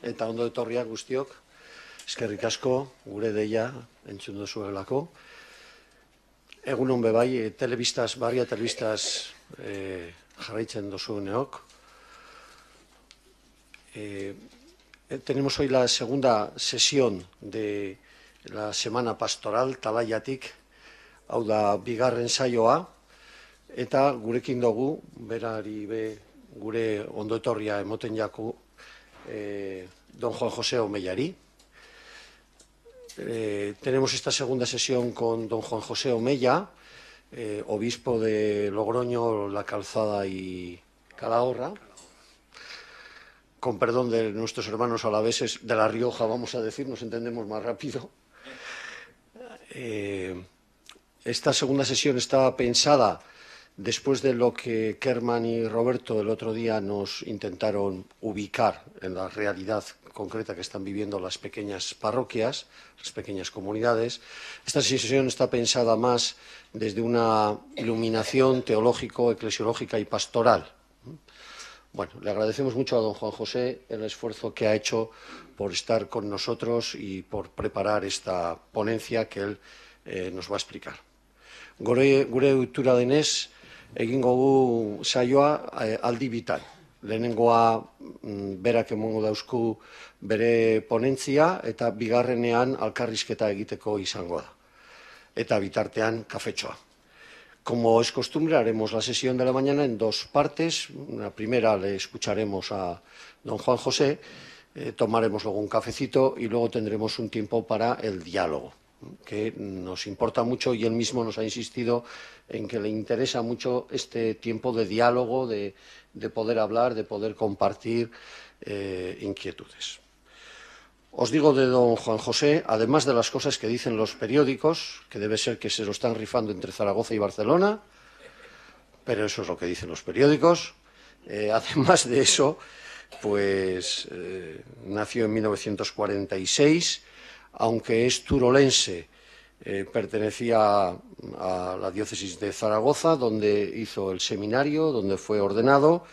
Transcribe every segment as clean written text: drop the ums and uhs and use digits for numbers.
eta ondo etorriak guztiok. Eskerrik asko, gure deia entzun duzuelako. Egunon bebai, baria telebistaz jarraitzen duzueneok. Tenemos hoy la segunda sesión de la Semana Pastoral, Talaiatik, hau da bigarren saioa, eta gurekin dugu, berari gure ondo etorria emoten jaku, don Juan José Omellari. Tenemos esta segunda sesión con don Juan José Omella, obispo de Logroño, La Calzada y Calahorra. Con perdón de nuestros hermanos alaveses de La Rioja, vamos a decir, nos entendemos más rápido. Esta segunda sesión está pensada después de lo que Kerman y Roberto el otro día nos intentaron ubicar en la realidad concreta que están viviendo las pequeñas parroquias, las pequeñas comunidades. Esta sesión está pensada más desde una iluminación teológico, eclesiológica y pastoral. Bueno, le agradecemos mucho a don Juan José el esfuerzo que ha hecho por estar con nosotros y por preparar esta ponencia que él nos va a explicar. Gure ohitura denez, egingo gu saioa aldi bitan. Lehenengoa berak emango dauzku bere ponentzia eta bigarrenean alkarrizketa egiteko izango da. Eta bitartean kafetxoa. Como es costumbre, haremos la sesión de la mañana en dos partes. La primera le escucharemos a don Juan José, tomaremos luego un cafecito y luego tendremos un tiempo para el diálogo, que nos importa mucho y él mismo nos ha insistido en que le interesa mucho este tiempo de diálogo, de poder hablar, de poder compartir inquietudes. Os digo de don Juan José, además de las cosas que dicen los periódicos, que debe ser que se lo están rifando entre Zaragoza y Barcelona, pero eso es lo que dicen los periódicos. Además de eso, pues nació en 1946, aunque es turolense, pertenecía a la diócesis de Zaragoza, donde hizo el seminario, donde fue ordenado,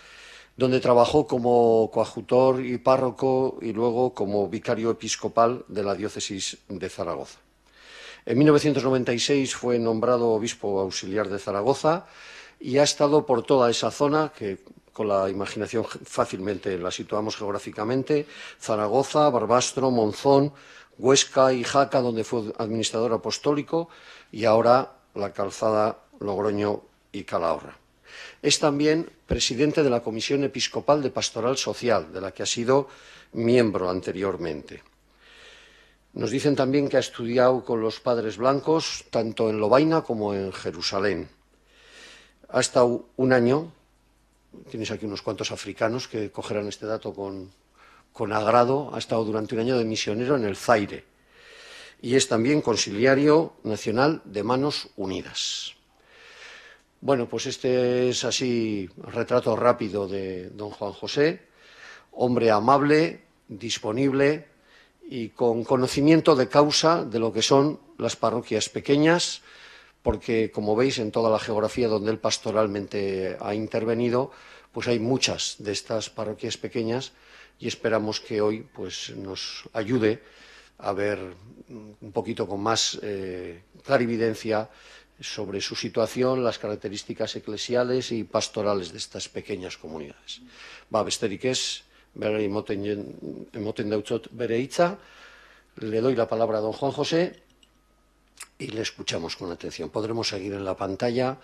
donde trabajó como coadjutor y párroco y luego como vicario episcopal de la diócesis de Zaragoza. En 1996 fue nombrado obispo auxiliar de Zaragoza y ha estado por toda esa zona que con la imaginación fácilmente la situamos geográficamente: Zaragoza, Barbastro, Monzón, Huesca y Jaca, donde fue administrador apostólico, y ahora La Calzada, Logroño y Calahorra. Es también presidente de la Comisión Episcopal de Pastoral Social, de la que ha sido miembro anteriormente. Nos dicen también que ha estudiado con los padres blancos, tanto en Lovaina como en Jerusalén. Ha estado un año, tienes aquí unos cuantos africanos que cogerán este dato con agrado, ha estado durante un año de misionero en el Zaire y es también consiliario nacional de Manos Unidas. Bueno, pues este es así retrato rápido de don Juan José, hombre amable, disponible y con conocimiento de causa de lo que son las parroquias pequeñas, porque, como veis, en toda la geografía donde él pastoralmente ha intervenido, pues hay muchas de estas parroquias pequeñas y esperamos que hoy pues, nos ayude a ver un poquito con más clarividencia sobre su situación, las características eclesiales y pastorales de estas pequeñas comunidades. Besterik ez, berari emoten dautzot bere hitza, le doy la palabra a don Juan José y le escuchamos con atención. Podremos seguir en la pantalla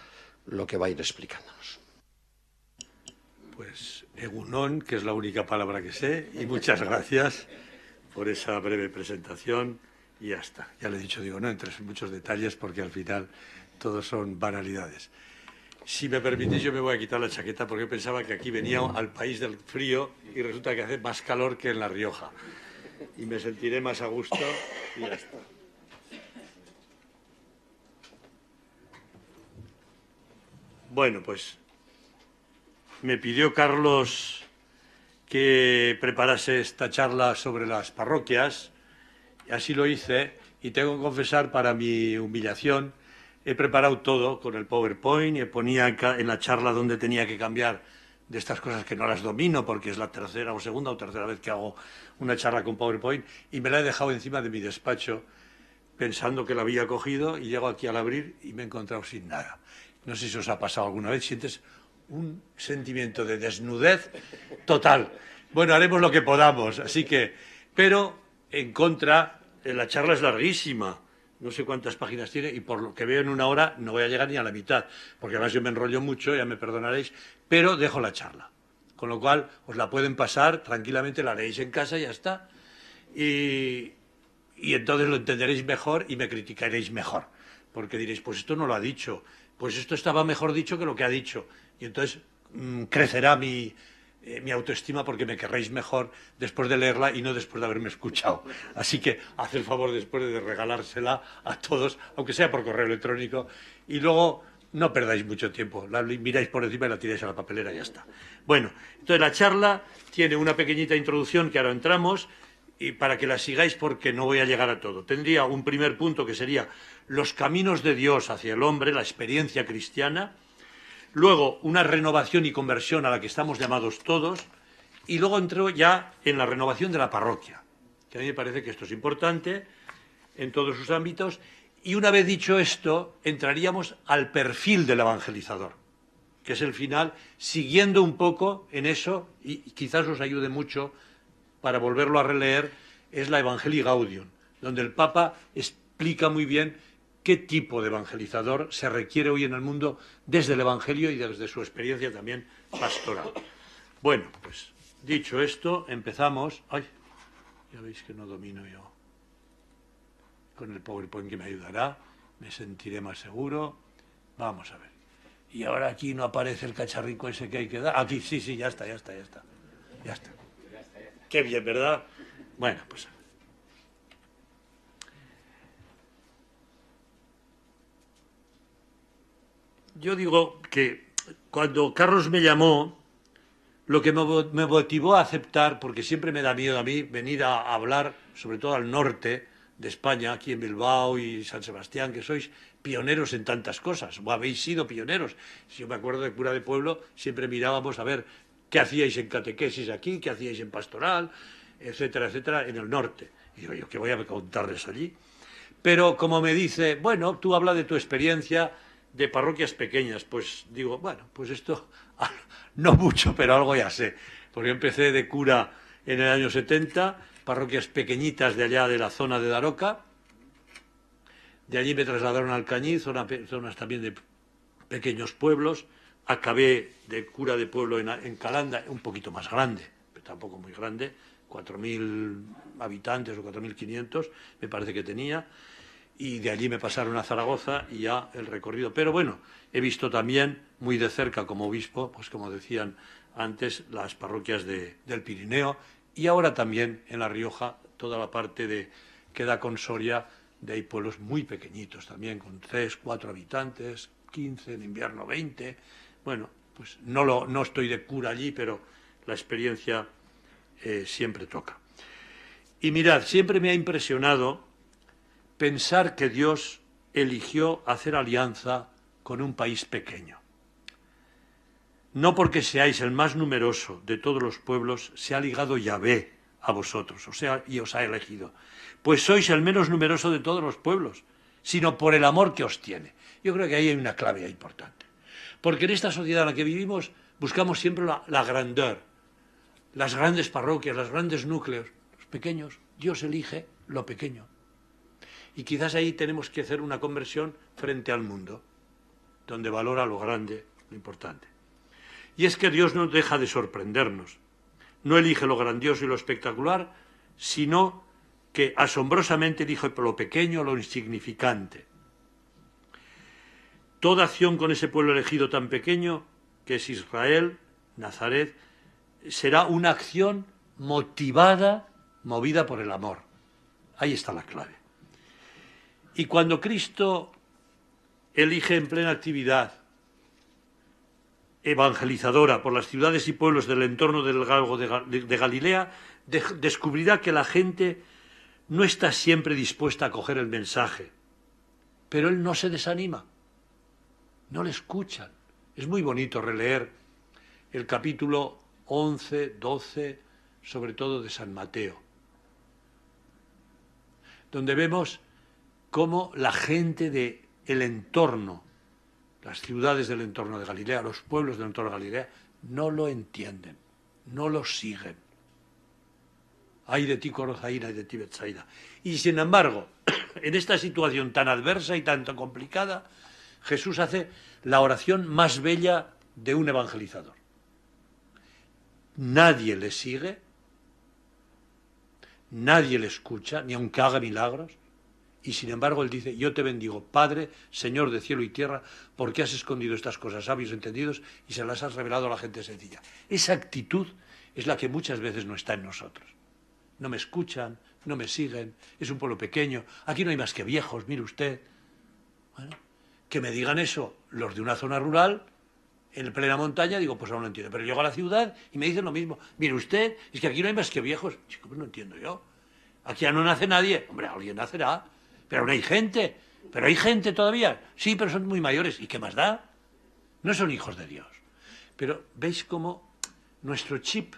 lo que va a ir explicándonos. Pues egunon, que es la única palabra que sé, y muchas gracias por esa breve presentación y ya está. Ya le he dicho, digo, no entres en muchos detalles porque al final todos son banalidades. Si me permitís, yo me voy a quitar la chaqueta porque pensaba que aquí venía al país del frío y resulta que hace más calor que en La Rioja. Y me sentiré más a gusto y ya está. Bueno, pues me pidió Carlos que preparase esta charla sobre las parroquias, y así lo hice, y tengo que confesar, para mi humillación, he preparado todo con el PowerPoint y ponía en la charla donde tenía que cambiar de estas cosas que no las domino porque es la tercera o segunda o tercera vez que hago una charla con PowerPoint y me la he dejado encima de mi despacho pensando que la había cogido y llego aquí al abrir y me he encontrado sin nada. No sé si os ha pasado alguna vez, sientes un sentimiento de desnudez total. Bueno, haremos lo que podamos, así que... Pero, en contra, la charla es larguísima, no sé cuántas páginas tiene, y por lo que veo en una hora no voy a llegar ni a la mitad, porque además yo me enrollo mucho, ya me perdonaréis, pero dejo la charla. Con lo cual, os la pueden pasar tranquilamente, la leéis en casa y ya está. Y entonces lo entenderéis mejor y me criticaréis mejor, porque diréis, pues esto no lo ha dicho, pues esto estaba mejor dicho que lo que ha dicho, y entonces crecerá mi autoestima porque me querréis mejor después de leerla y no después de haberme escuchado. Así que haz el favor después de regalársela a todos, aunque sea por correo electrónico, y luego no perdáis mucho tiempo, la miráis por encima y la tiráis a la papelera y ya está. Bueno, entonces la charla tiene una pequeñita introducción que ahora entramos, y para que la sigáis porque no voy a llegar a todo. Tendría un primer punto que sería los caminos de Dios hacia el hombre, la experiencia cristiana. Luego, una renovación y conversión a la que estamos llamados todos. Y luego entro ya en la renovación de la parroquia, que a mí me parece que esto es importante en todos sus ámbitos. Y una vez dicho esto, entraríamos al perfil del evangelizador, que es el final, siguiendo un poco en eso, y quizás os ayude mucho para volverlo a releer, es la Evangelii Gaudium, donde el Papa explica muy bien qué tipo de evangelizador se requiere hoy en el mundo desde el Evangelio y desde su experiencia también pastoral. Bueno, pues dicho esto, empezamos. Ay, ya veis que no domino yo. Con el PowerPoint que me ayudará, me sentiré más seguro. Vamos a ver. Y ahora aquí no aparece el cacharrico ese que hay que dar. Aquí, sí, ya está. Ya está. Qué bien, ¿verdad? Bueno, pues... Yo digo que cuando Carlos me llamó, lo que me motivó a aceptar, porque siempre me da miedo a mí venir a hablar, sobre todo al norte de España, aquí en Bilbao y San Sebastián, que sois pioneros en tantas cosas, o habéis sido pioneros. Si yo me acuerdo de cura de pueblo, siempre mirábamos a ver qué hacíais en catequesis aquí, qué hacíais en pastoral, etcétera, etcétera, en el norte. Y digo yo, ¿qué voy a contarles allí? Pero como me dice, bueno, tú habla de tu experiencia de parroquias pequeñas, pues digo, bueno, pues esto no mucho, pero algo ya sé. Porque yo empecé de cura en el año 70, parroquias pequeñitas de allá de la zona de Daroca. De allí me trasladaron al Cañiz, zonas también de pequeños pueblos. Acabé de cura de pueblo en Calanda, un poquito más grande, pero tampoco muy grande, 4.000 habitantes o 4.500, me parece que tenía. Y de allí me pasaron a Zaragoza y ya el recorrido. Pero bueno, he visto también muy de cerca como obispo, pues como decían antes, las parroquias del Pirineo y ahora también en La Rioja, toda la parte que da con Soria, de ahí pueblos muy pequeñitos también, con 3, 4 habitantes, 15, en invierno 20. Bueno, pues no estoy de cura allí, pero la experiencia siempre toca. Y mirad, siempre me ha impresionado pensar que Dios eligió hacer alianza con un país pequeño. No porque seáis el más numeroso de todos los pueblos, se ha ligado Yahvé a vosotros, y os ha elegido, pues sois el menos numeroso de todos los pueblos, sino por el amor que os tiene. Yo creo que ahí hay una clave importante, porque en esta sociedad en la que vivimos buscamos siempre la grandeur, las grandes parroquias, los grandes núcleos, los pequeños. Dios elige lo pequeño. Y quizás ahí tenemos que hacer una conversión frente al mundo, donde valora lo grande, lo importante. Y es que Dios no deja de sorprendernos. No elige lo grandioso y lo espectacular, sino que asombrosamente elige lo pequeño, lo insignificante. Toda acción con ese pueblo elegido tan pequeño, que es Israel, Nazaret, será una acción movida por el amor. Ahí está la clave. Y cuando Cristo elige en plena actividad evangelizadora por las ciudades y pueblos del entorno del lago de Galilea, descubrirá que la gente no está siempre dispuesta a acoger el mensaje, pero él no se desanima, no le escuchan. Es muy bonito releer el capítulo 11, 12, sobre todo de San Mateo, donde vemos cómo la gente del entorno, las ciudades del entorno de Galilea, los pueblos del entorno de Galilea, no lo entienden, no lo siguen. Ay de ti, Corozaína, ay de ti, Betsaida. Y sin embargo, en esta situación tan adversa y tan complicada, Jesús hace la oración más bella de un evangelizador. Nadie le sigue, nadie le escucha, ni aunque haga milagros, y sin embargo él dice: yo te bendigo, Padre, Señor de cielo y tierra, porque has escondido estas cosas sabios y entendidos y se las has revelado a la gente sencilla. Esa actitud es la que muchas veces no está en nosotros. No me escuchan, no me siguen, es un pueblo pequeño, aquí no hay más que viejos, mire usted. Bueno, que me digan eso los de una zona rural, en plena montaña, digo, pues aún no entiendo. Pero llego a la ciudad y me dicen lo mismo. Mire usted, es que aquí no hay más que viejos. Chico, pues no entiendo yo. Aquí ya no nace nadie. Hombre, alguien nacerá. Pero aún hay gente. Pero hay gente todavía. Sí, pero son muy mayores. ¿Y qué más da? No son hijos de Dios. Pero veis cómo nuestro chip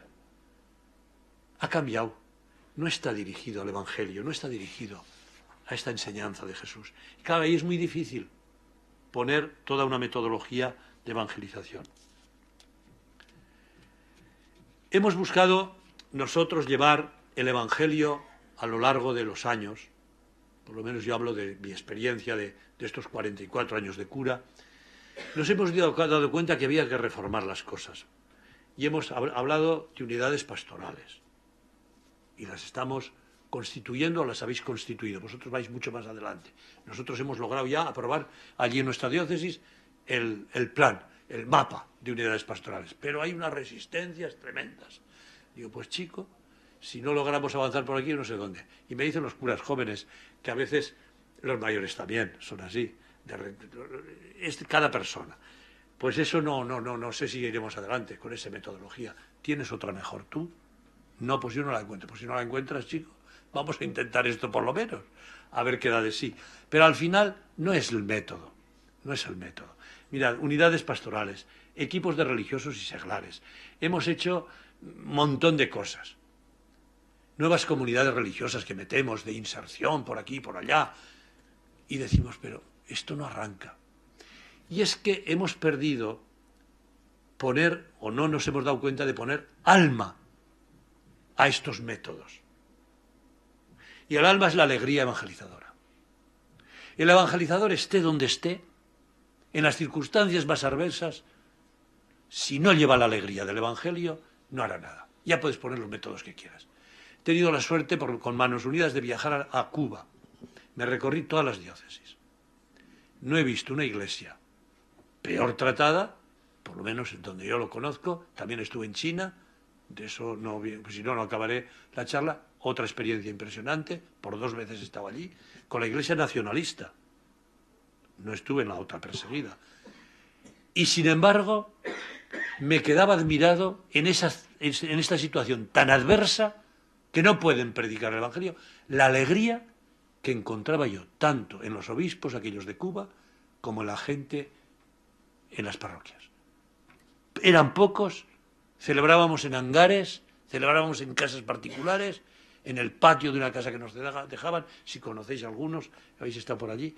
ha cambiado. No está dirigido al Evangelio, no está dirigido a esta enseñanza de Jesús. Y claro, ahí es muy difícil poner toda una metodología de evangelización. Hemos buscado nosotros llevar el Evangelio a lo largo de los años, por lo menos yo hablo de mi experiencia de estos 44 años de cura. Nos hemos dado cuenta que había que reformar las cosas y hemos hablado de unidades pastorales y las estamos constituyendo, o las habéis constituido, vosotros vais mucho más adelante. Nosotros hemos logrado ya aprobar allí en nuestra diócesis el plan, el mapa de unidades pastorales, pero hay unas resistencias tremendas. Digo, pues chico, si no logramos avanzar por aquí, no sé dónde. Y me dicen los curas jóvenes, que a veces los mayores también son así, es cada persona. Pues eso no sé si iremos adelante con esa metodología. ¿Tienes otra mejor tú? No, pues yo no la encuentro. Pues si no la encuentras, chico, vamos a intentar esto por lo menos, a ver qué da de sí. Pero al final no es el método, no es el método. Mirad, unidades pastorales, equipos de religiosos y seglares. Hemos hecho un montón de cosas. Nuevas comunidades religiosas que metemos de inserción por aquí, por allá. Y decimos, pero esto no arranca. Y es que hemos perdido poner, o no nos hemos dado cuenta de poner alma a estos métodos. Y el alma es la alegría evangelizadora. El evangelizador, esté donde esté, en las circunstancias más adversas, si no lleva la alegría del Evangelio, no hará nada. Ya puedes poner los métodos que quieras. He tenido la suerte, con Manos Unidas, de viajar a Cuba. Me recorrí todas las diócesis. No he visto una iglesia peor tratada, por lo menos en donde yo lo conozco. También estuve en China, de eso no, pues si no acabaré la charla. Otra experiencia impresionante, por 2 veces he estado allí, con la iglesia nacionalista. No estuve en la otra perseguida. Y sin embargo, me quedaba admirado en esta situación tan adversa que no pueden predicar el Evangelio, la alegría que encontraba yo, tanto en los obispos, aquellos de Cuba, como en la gente en las parroquias. Eran pocos, celebrábamos en hangares, celebrábamos en casas particulares, en el patio de una casa que nos dejaban, si conocéis algunos, habéis estado por allí,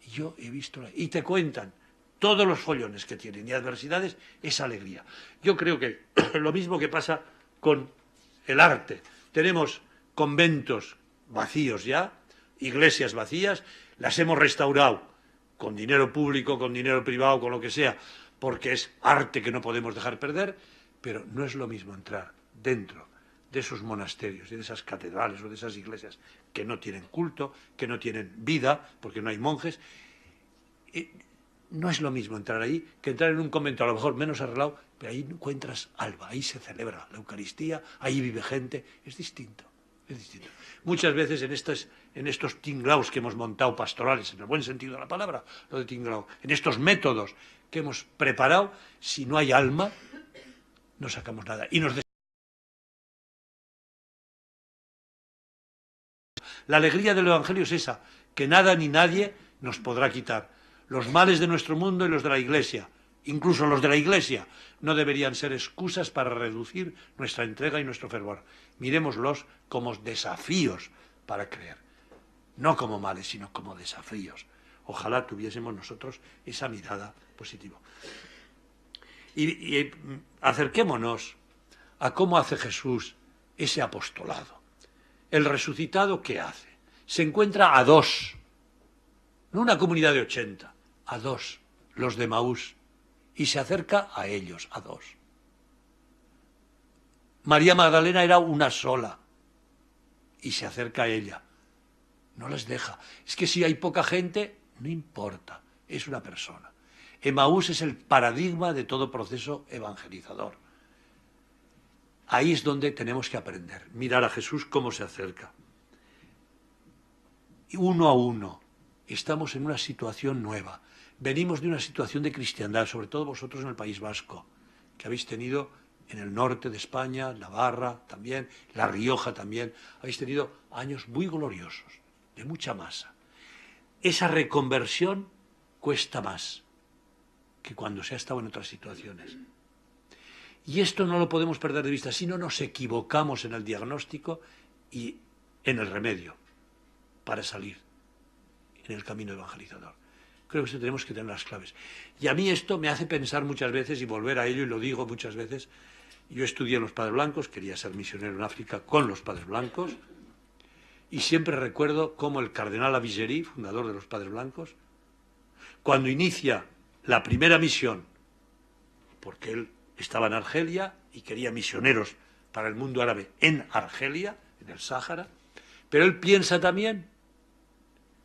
y yo he visto, y te cuentan todos los follones que tienen y adversidades, esa alegría. Yo creo que lo mismo que pasa con el arte. Tenemos conventos vacíos ya, iglesias vacías, las hemos restaurado con dinero público, con dinero privado, con lo que sea, porque es arte que no podemos dejar perder, pero no es lo mismo entrar dentro de esos monasterios y de esas catedrales o de esas iglesias que no tienen culto, que no tienen vida, porque no hay monjes. No es lo mismo entrar ahí que entrar en un convento, a lo mejor menos arreglado, pero ahí encuentras alma, ahí se celebra la Eucaristía, ahí vive gente, es distinto, es distinto. Muchas veces en estos tinglaos que hemos montado pastorales, en el buen sentido de la palabra, lo de tinglao, en estos métodos que hemos preparado, si no hay alma, no sacamos nada. Y la alegría del Evangelio es esa, que nada ni nadie nos podrá quitar. Los males de nuestro mundo y los de la Iglesia, incluso los de la Iglesia, no deberían ser excusas para reducir nuestra entrega y nuestro fervor. Miremoslos como desafíos para creer, no como males, sino como desafíos. Ojalá tuviésemos nosotros esa mirada positiva. Y acerquémonos a cómo hace Jesús ese apostolado. El resucitado, ¿qué hace? Se encuentra a dos, no una comunidad de 80, a dos, los de Emaús, y se acerca a ellos, a dos. María Magdalena era una sola, y se acerca a ella. No les deja. Es que si hay poca gente, no importa, es una persona. Emaús es el paradigma de todo proceso evangelizador. Ahí es donde tenemos que aprender, mirar a Jesús cómo se acerca. Uno a uno, estamos en una situación nueva. Venimos de una situación de cristiandad, sobre todo vosotros en el País Vasco, que habéis tenido en el norte de España, Navarra también, La Rioja también, habéis tenido años muy gloriosos, de mucha masa. Esa reconversión cuesta más que cuando se ha estado en otras situaciones. Y esto no lo podemos perder de vista, si no nos equivocamos en el diagnóstico y en el remedio para salir en el camino evangelizador. Creo que tenemos que tener las claves. Y a mí esto me hace pensar muchas veces y volver a ello, y lo digo muchas veces. Yo estudié en los Padres Blancos, quería ser misionero en África con los Padres Blancos, y siempre recuerdo cómo el cardenal Avigerí, fundador de los Padres Blancos, cuando inicia la primera misión, porque él estaba en Argelia y quería misioneros para el mundo árabe en Argelia, en el Sáhara, pero él piensa también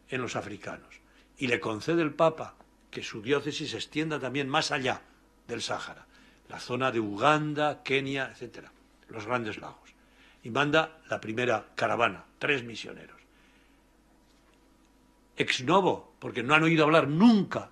en los africanos y le concede el Papa que su diócesis se extienda también más allá del Sáhara, la zona de Uganda, Kenia, etcétera, los Grandes Lagos, y manda la primera caravana, 3 misioneros. Ex novo, porque no han oído hablar nunca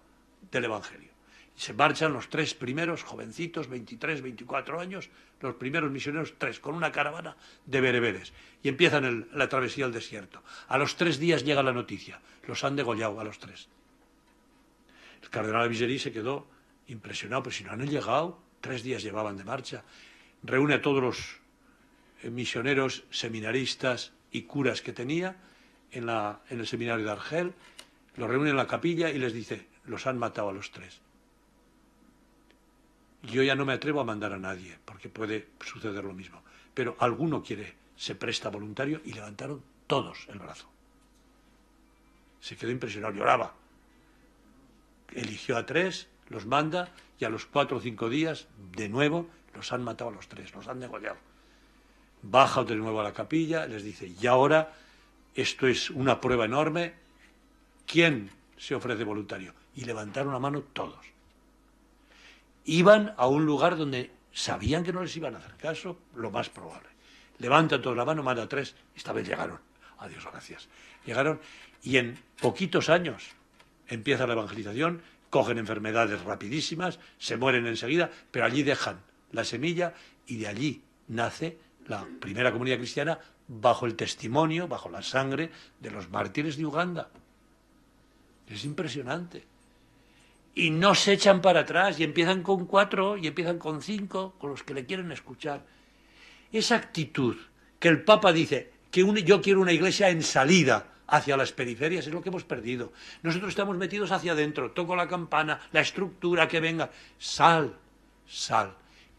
del Evangelio. Y se marchan los 3 primeros, jovencitos, 23, 24 años, los primeros misioneros, 3, con una caravana de bereberes. Y empiezan la travesía del desierto. A los 3 días llega la noticia, los han degollado a los 3. El cardenal Avigerí se quedó impresionado, pero si no han llegado, 3 días llevaban de marcha. Reúne a todos los misioneros, seminaristas y curas que tenía en el seminario de Argel, los reúne en la capilla y les dice, los han matado a los 3. Yo ya no me atrevo a mandar a nadie, porque puede suceder lo mismo. Pero alguno se presta voluntario, y levantaron todos el brazo. Se quedó impresionado, lloraba. Eligió a 3, los manda, y a los 4 o 5 días, de nuevo, los han matado a los 3, los han degollado. Baja de nuevo a la capilla, les dice, y ahora, esto es una prueba enorme, ¿quién se ofrece voluntario? Y levantaron la mano todos. Iban a un lugar donde sabían que no les iban a hacer caso, lo más probable. Levantan toda la mano, manda 3, esta vez llegaron. Adiós, gracias. Llegaron y en poquitos años empieza la evangelización, cogen enfermedades rapidísimas, se mueren enseguida, pero allí dejan la semilla y de allí nace la primera comunidad cristiana bajo el testimonio, bajo la sangre de los mártires de Uganda. Es impresionante. Y no se echan para atrás y empiezan con 4 y empiezan con 5, con los que le quieren escuchar. Esa actitud que el Papa dice que yo quiero una iglesia en salida hacia las periferias, es lo que hemos perdido. Nosotros estamos metidos hacia adentro, toco la campana, la estructura que venga. Sal, sal.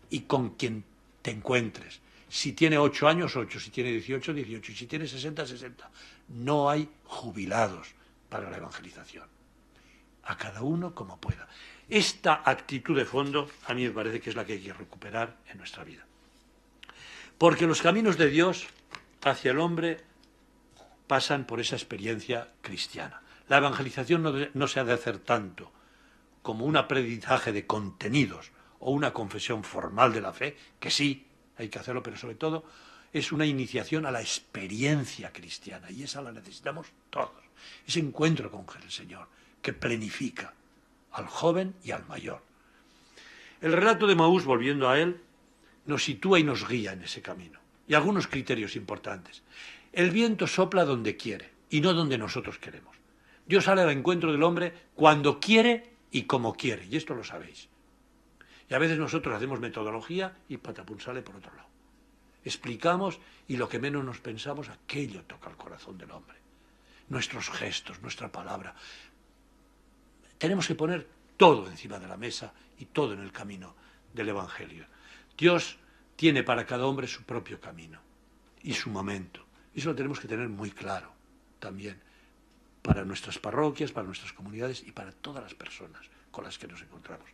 Y con quien te encuentres. Si tiene 8 años, 8. Si tiene 18, 18. Y si tiene 60, 60. No hay jubilados para la evangelización. A cada uno como pueda. Esta actitud de fondo a mí me parece que es la que hay que recuperar en nuestra vida. Porque los caminos de Dios hacia el hombre pasan por esa experiencia cristiana. La evangelización no se ha de hacer tanto como un aprendizaje de contenidos o una confesión formal de la fe, que sí, hay que hacerlo, pero sobre todo es una iniciación a la experiencia cristiana, y esa la necesitamos todos. Ese encuentro con el Señor, que plenifica al joven y al mayor. El relato de Emaús, volviendo a él, nos sitúa y nos guía en ese camino. Y algunos criterios importantes. El viento sopla donde quiere y no donde nosotros queremos. Dios sale al encuentro del hombre cuando quiere y como quiere, y esto lo sabéis. Y a veces nosotros hacemos metodología y patapum sale por otro lado. Explicamos y lo que menos nos pensamos, aquello toca el corazón del hombre. Nuestros gestos, nuestra palabra. Tenemos que poner todo encima de la mesa y todo en el camino del Evangelio. Dios tiene para cada hombre su propio camino y su momento. Y eso lo tenemos que tener muy claro también para nuestras parroquias, para nuestras comunidades y para todas las personas con las que nos encontramos.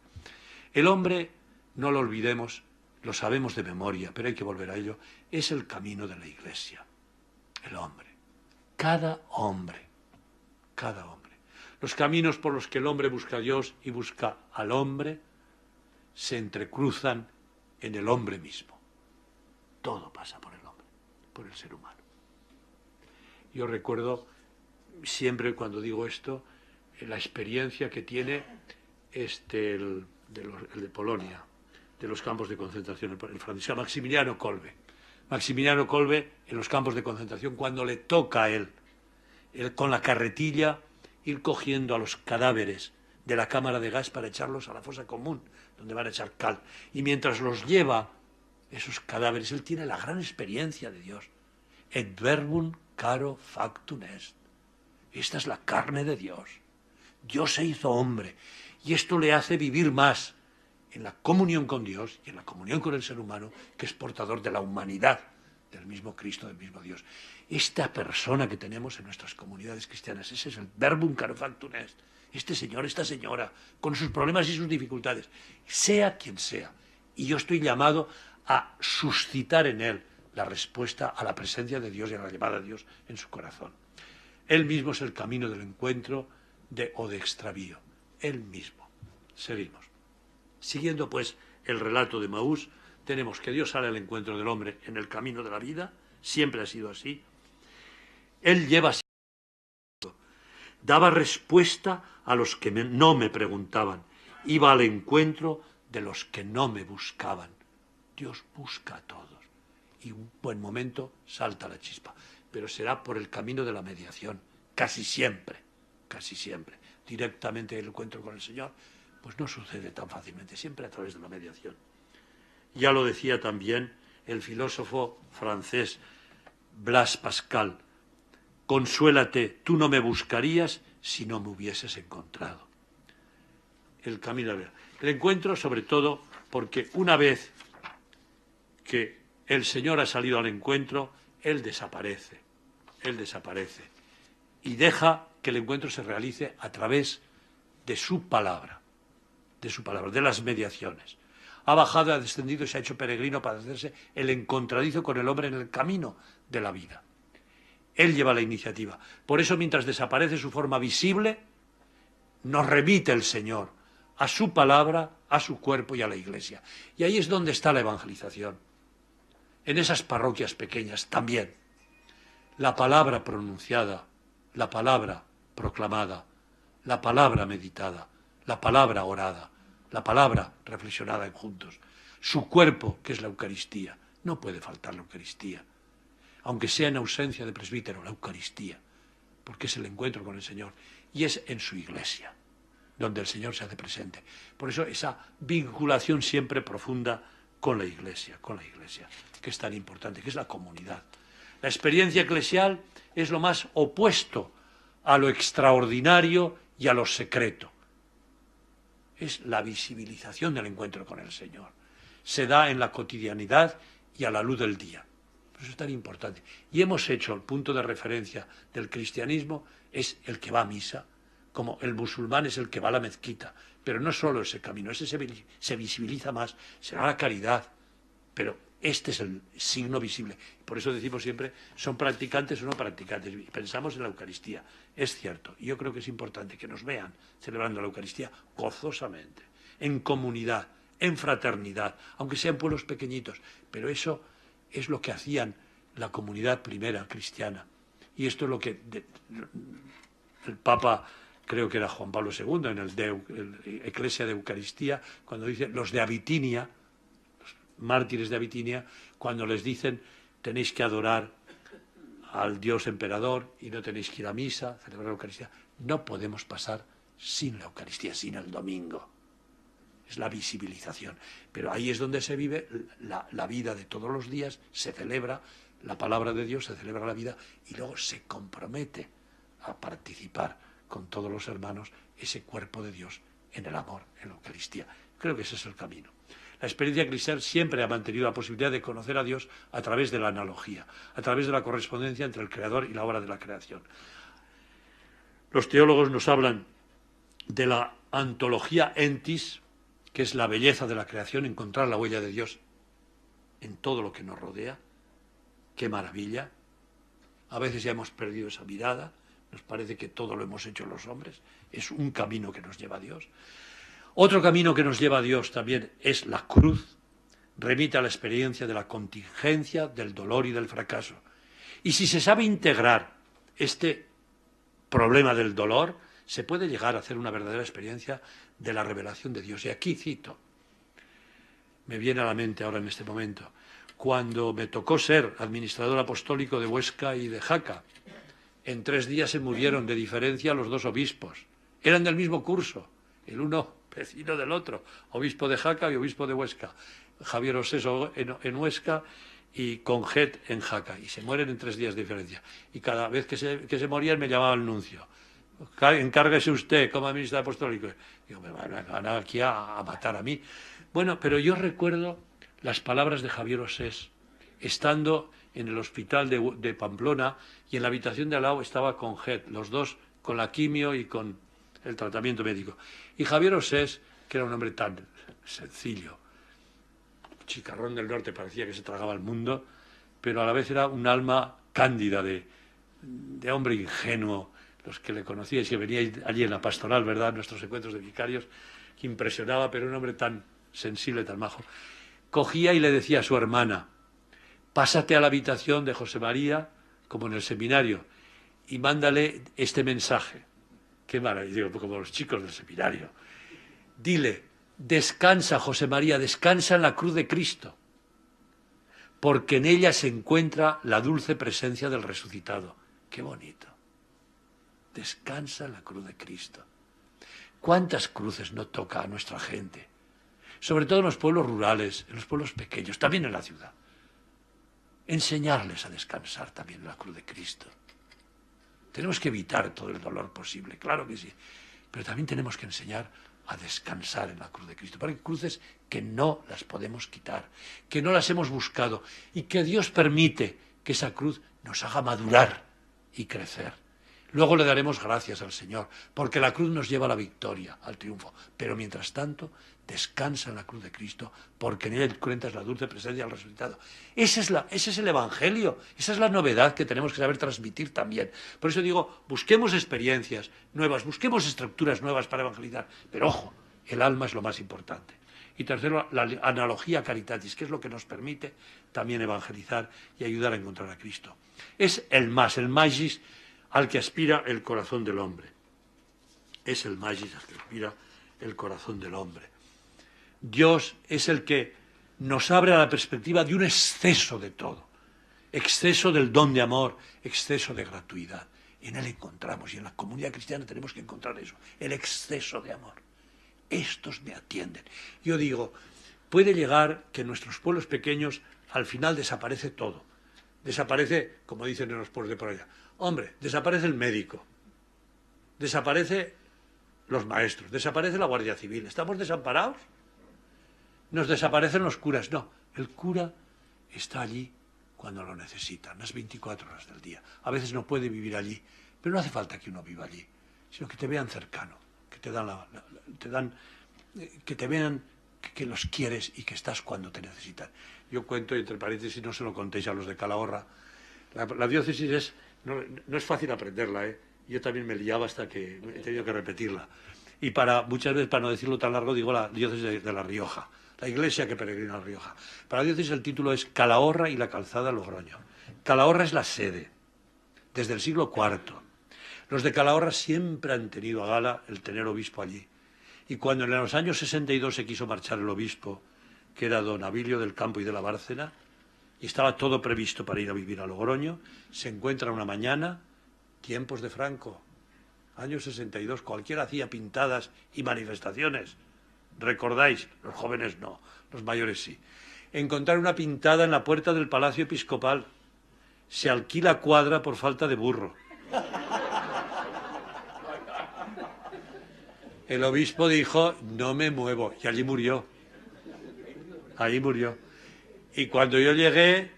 El hombre, no lo olvidemos, lo sabemos de memoria, pero hay que volver a ello, es el camino de la Iglesia. El hombre. Cada hombre. Cada hombre. Los caminos por los que el hombre busca a Dios y busca al hombre se entrecruzan en el hombre mismo. Todo pasa por el hombre, por el ser humano. Yo recuerdo siempre cuando digo esto, la experiencia que tiene el de Polonia, de los campos de concentración, el franciscano Maximiliano Kolbe. Maximiliano Kolbe en los campos de concentración, cuando le toca a él con la carretilla ir cogiendo a los cadáveres de la cámara de gas para echarlos a la fosa común, donde van a echar cal. Y mientras los lleva esos cadáveres, él tiene la gran experiencia de Dios. Et verbum caro factum est. Esta es la carne de Dios. Dios se hizo hombre. Y esto le hace vivir más en la comunión con Dios y en la comunión con el ser humano, que es portador de la humanidad del mismo Cristo, del mismo Dios. Esta persona que tenemos en nuestras comunidades cristianas, ese es el verbum caro factum est. Este señor, esta señora, con sus problemas y sus dificultades, sea quien sea. Y yo estoy llamado a suscitar en él la respuesta a la presencia de Dios y a la llamada de Dios en su corazón. Él mismo es el camino del encuentro o de extravío. Él mismo. Seguimos. Siguiendo pues el relato de Maús, tenemos que Dios sale al encuentro del hombre en el camino de la vida, siempre ha sido así. Él daba respuesta a los que no me preguntaban, iba al encuentro de los que no me buscaban. Dios busca a todos y un buen momento salta la chispa, pero será por el camino de la mediación, casi siempre, directamente el encuentro con el Señor, pues no sucede tan fácilmente, siempre a través de la mediación. Ya lo decía también el filósofo francés Blaise Pascal: consuélate, tú no me buscarías si no me hubieses encontrado. El camino del encuentro, sobre todo, porque una vez que el Señor ha salido al encuentro, Él desaparece y deja que el encuentro se realice a través de su palabra, de las mediaciones. Ha bajado, ha descendido y se ha hecho peregrino para hacerse el encontradizo con el hombre en el camino de la vida. Él lleva la iniciativa. Por eso, mientras desaparece su forma visible, nos remite el Señor a su palabra, a su cuerpo y a la Iglesia. Y ahí es donde está la evangelización. En esas parroquias pequeñas también. La palabra pronunciada, la palabra proclamada, la palabra meditada, la palabra orada, la palabra reflexionada en juntos. Su cuerpo, que es la Eucaristía. No puede faltar la Eucaristía. Aunque sea en ausencia de presbítero, la Eucaristía, porque es el encuentro con el Señor, y es en su Iglesia, donde el Señor se hace presente. Por eso esa vinculación siempre profunda con la Iglesia, que es tan importante, que es la comunidad. La experiencia eclesial es lo más opuesto a lo extraordinario y a lo secreto. Es la visibilización del encuentro con el Señor. Se da en la cotidianidad y a la luz del día. Eso es tan importante. Y hemos hecho el punto de referencia del cristianismo es el que va a misa, como el musulmán es el que va a la mezquita. Pero no solo ese camino, ese se visibiliza más, será la caridad, pero este es el signo visible. Por eso decimos siempre, ¿son practicantes o no practicantes? Y pensamos en la Eucaristía. Es cierto, y yo creo que es importante que nos vean celebrando la Eucaristía gozosamente, en comunidad, en fraternidad, aunque sean pueblos pequeñitos, pero eso es lo que hacían la comunidad primera cristiana. Y esto es lo que el Papa, creo que era Juan Pablo II, en el Eclesia de Eucaristía, cuando dice los de Abitinia, los mártires de Abitinia, cuando les dicen tenéis que adorar al Dios emperador y no tenéis que ir a misa, celebrar la Eucaristía, no podemos pasar sin la Eucaristía, sin el domingo. es la visibilización. Pero ahí es donde se vive la vida de todos los días, se celebra la palabra de Dios, se celebra la vida y luego se compromete a participar con todos los hermanos ese cuerpo de Dios en el amor, en la Eucaristía. Creo que ese es el camino. La experiencia cristiana siempre ha mantenido la posibilidad de conocer a Dios a través de la analogía, a través de la correspondencia entre el Creador y la obra de la creación. Los teólogos nos hablan de la antología entis, que es la belleza de la creación, encontrar la huella de Dios en todo lo que nos rodea. ¡Qué maravilla! A veces ya hemos perdido esa mirada, nos parece que todo lo hemos hecho los hombres, es un camino que nos lleva a Dios. Otro camino que nos lleva a Dios también es la cruz, remite a la experiencia de la contingencia, del dolor y del fracaso. Y si se sabe integrar este problema del dolor, se puede llegar a hacer una verdadera experiencia de la revelación de Dios. Y aquí cito, me viene a la mente ahora en este momento, cuando me tocó ser administrador apostólico de Huesca y de Jaca, en 3 días se murieron de diferencia los 2 obispos. Eran del mismo curso, el uno vecino del otro, obispo de Jaca y obispo de Huesca. Javier Oseso en Huesca y Conjet en Jaca. Y se mueren en 3 días de diferencia. Y cada vez que se morían me llamaba el nuncio. Encárguese usted como administrador apostólico. Digo, me van aquí a matar a mí. Bueno, pero yo recuerdo las palabras de Javier Osés, estando en el hospital de Pamplona, y en la habitación de al lado estaba Conjet, los dos con la quimio y con el tratamiento médico. Y Javier Osés, que era un hombre tan sencillo, chicarrón del norte, parecía que se tragaba el mundo, pero a la vez era un alma cándida de hombre ingenuo. Los que le conocíais, que veníais allí en la pastoral, ¿verdad?, nuestros encuentros de vicarios, que impresionaba, pero un hombre tan sensible, tan majo. Cogía y le decía a su hermana, pásate a la habitación de José María, como en el seminario, y mándale este mensaje. Qué maravilla, digo, como los chicos del seminario. Dile, descansa, José María, descansa en la cruz de Cristo, porque en ella se encuentra la dulce presencia del resucitado. Qué bonito. Descansa en la cruz de Cristo. ¿Cuántas cruces no toca a nuestra gente? Sobre todo en los pueblos rurales, en los pueblos pequeños, también en la ciudad. Enseñarles a descansar también en la cruz de Cristo. Tenemos que evitar todo el dolor posible, claro que sí, pero también tenemos que enseñar a descansar en la cruz de Cristo, porque hay cruces que no las podemos quitar, que no las hemos buscado y que Dios permite que esa cruz nos haga madurar y crecer. Luego le daremos gracias al Señor, porque la cruz nos lleva a la victoria, al triunfo. Pero mientras tanto, descansa en la cruz de Cristo, porque en ella encuentras la dulce presencia del resucitado. Ese es el Evangelio, esa es la novedad que tenemos que saber transmitir también. Por eso digo, busquemos experiencias nuevas, busquemos estructuras nuevas para evangelizar. Pero ojo, el alma es lo más importante. Y tercero, la analogía caritatis, que es lo que nos permite también evangelizar y ayudar a encontrar a Cristo. Es el magis, al que aspira el corazón del hombre. Es el magis al que aspira el corazón del hombre. Dios es el que nos abre a la perspectiva de un exceso de todo. Exceso del don de amor, exceso de gratuidad. En él encontramos, y en la comunidad cristiana tenemos que encontrar eso, el exceso de amor. Estos me atienden. Yo digo, puede llegar que en nuestros pueblos pequeños al final desaparece todo. Desaparece, como dicen en los pueblos de por allá, hombre, desaparece el médico, desaparece los maestros, desaparece la Guardia Civil. ¿Estamos desamparados? Nos desaparecen los curas. No, el cura está allí cuando lo necesitan, las 24 horas del día. A veces no puede vivir allí, pero no hace falta que uno viva allí, sino que te vean cercano, que te vean que los quieres y que estás cuando te necesitan. Yo cuento, entre paréntesis, no se lo contéis a los de Calahorra, la diócesis no es fácil aprenderla, ¿eh? Yo también me liaba hasta que he tenido que repetirla. Y muchas veces, para no decirlo tan largo, digo la diócesis de La Rioja, la iglesia que peregrina a La Rioja. Para la diócesis el título es Calahorra y la calzada Logroño. Calahorra es la sede, desde el siglo IV. Los de Calahorra siempre han tenido a gala el tener obispo allí. Y cuando en los años 62 se quiso marchar el obispo, que era don Abilio del Campo y de la Bárcena, y estaba todo previsto para ir a vivir a Logroño, se encuentra una mañana, tiempos de Franco, años 62, cualquiera hacía pintadas y manifestaciones. ¿Recordáis? Los jóvenes no, los mayores sí. Encontrar una pintada en la puerta del Palacio Episcopal. Se alquila cuadra por falta de burro. El obispo dijo, no me muevo, y allí murió. Allí murió. Y cuando yo llegué,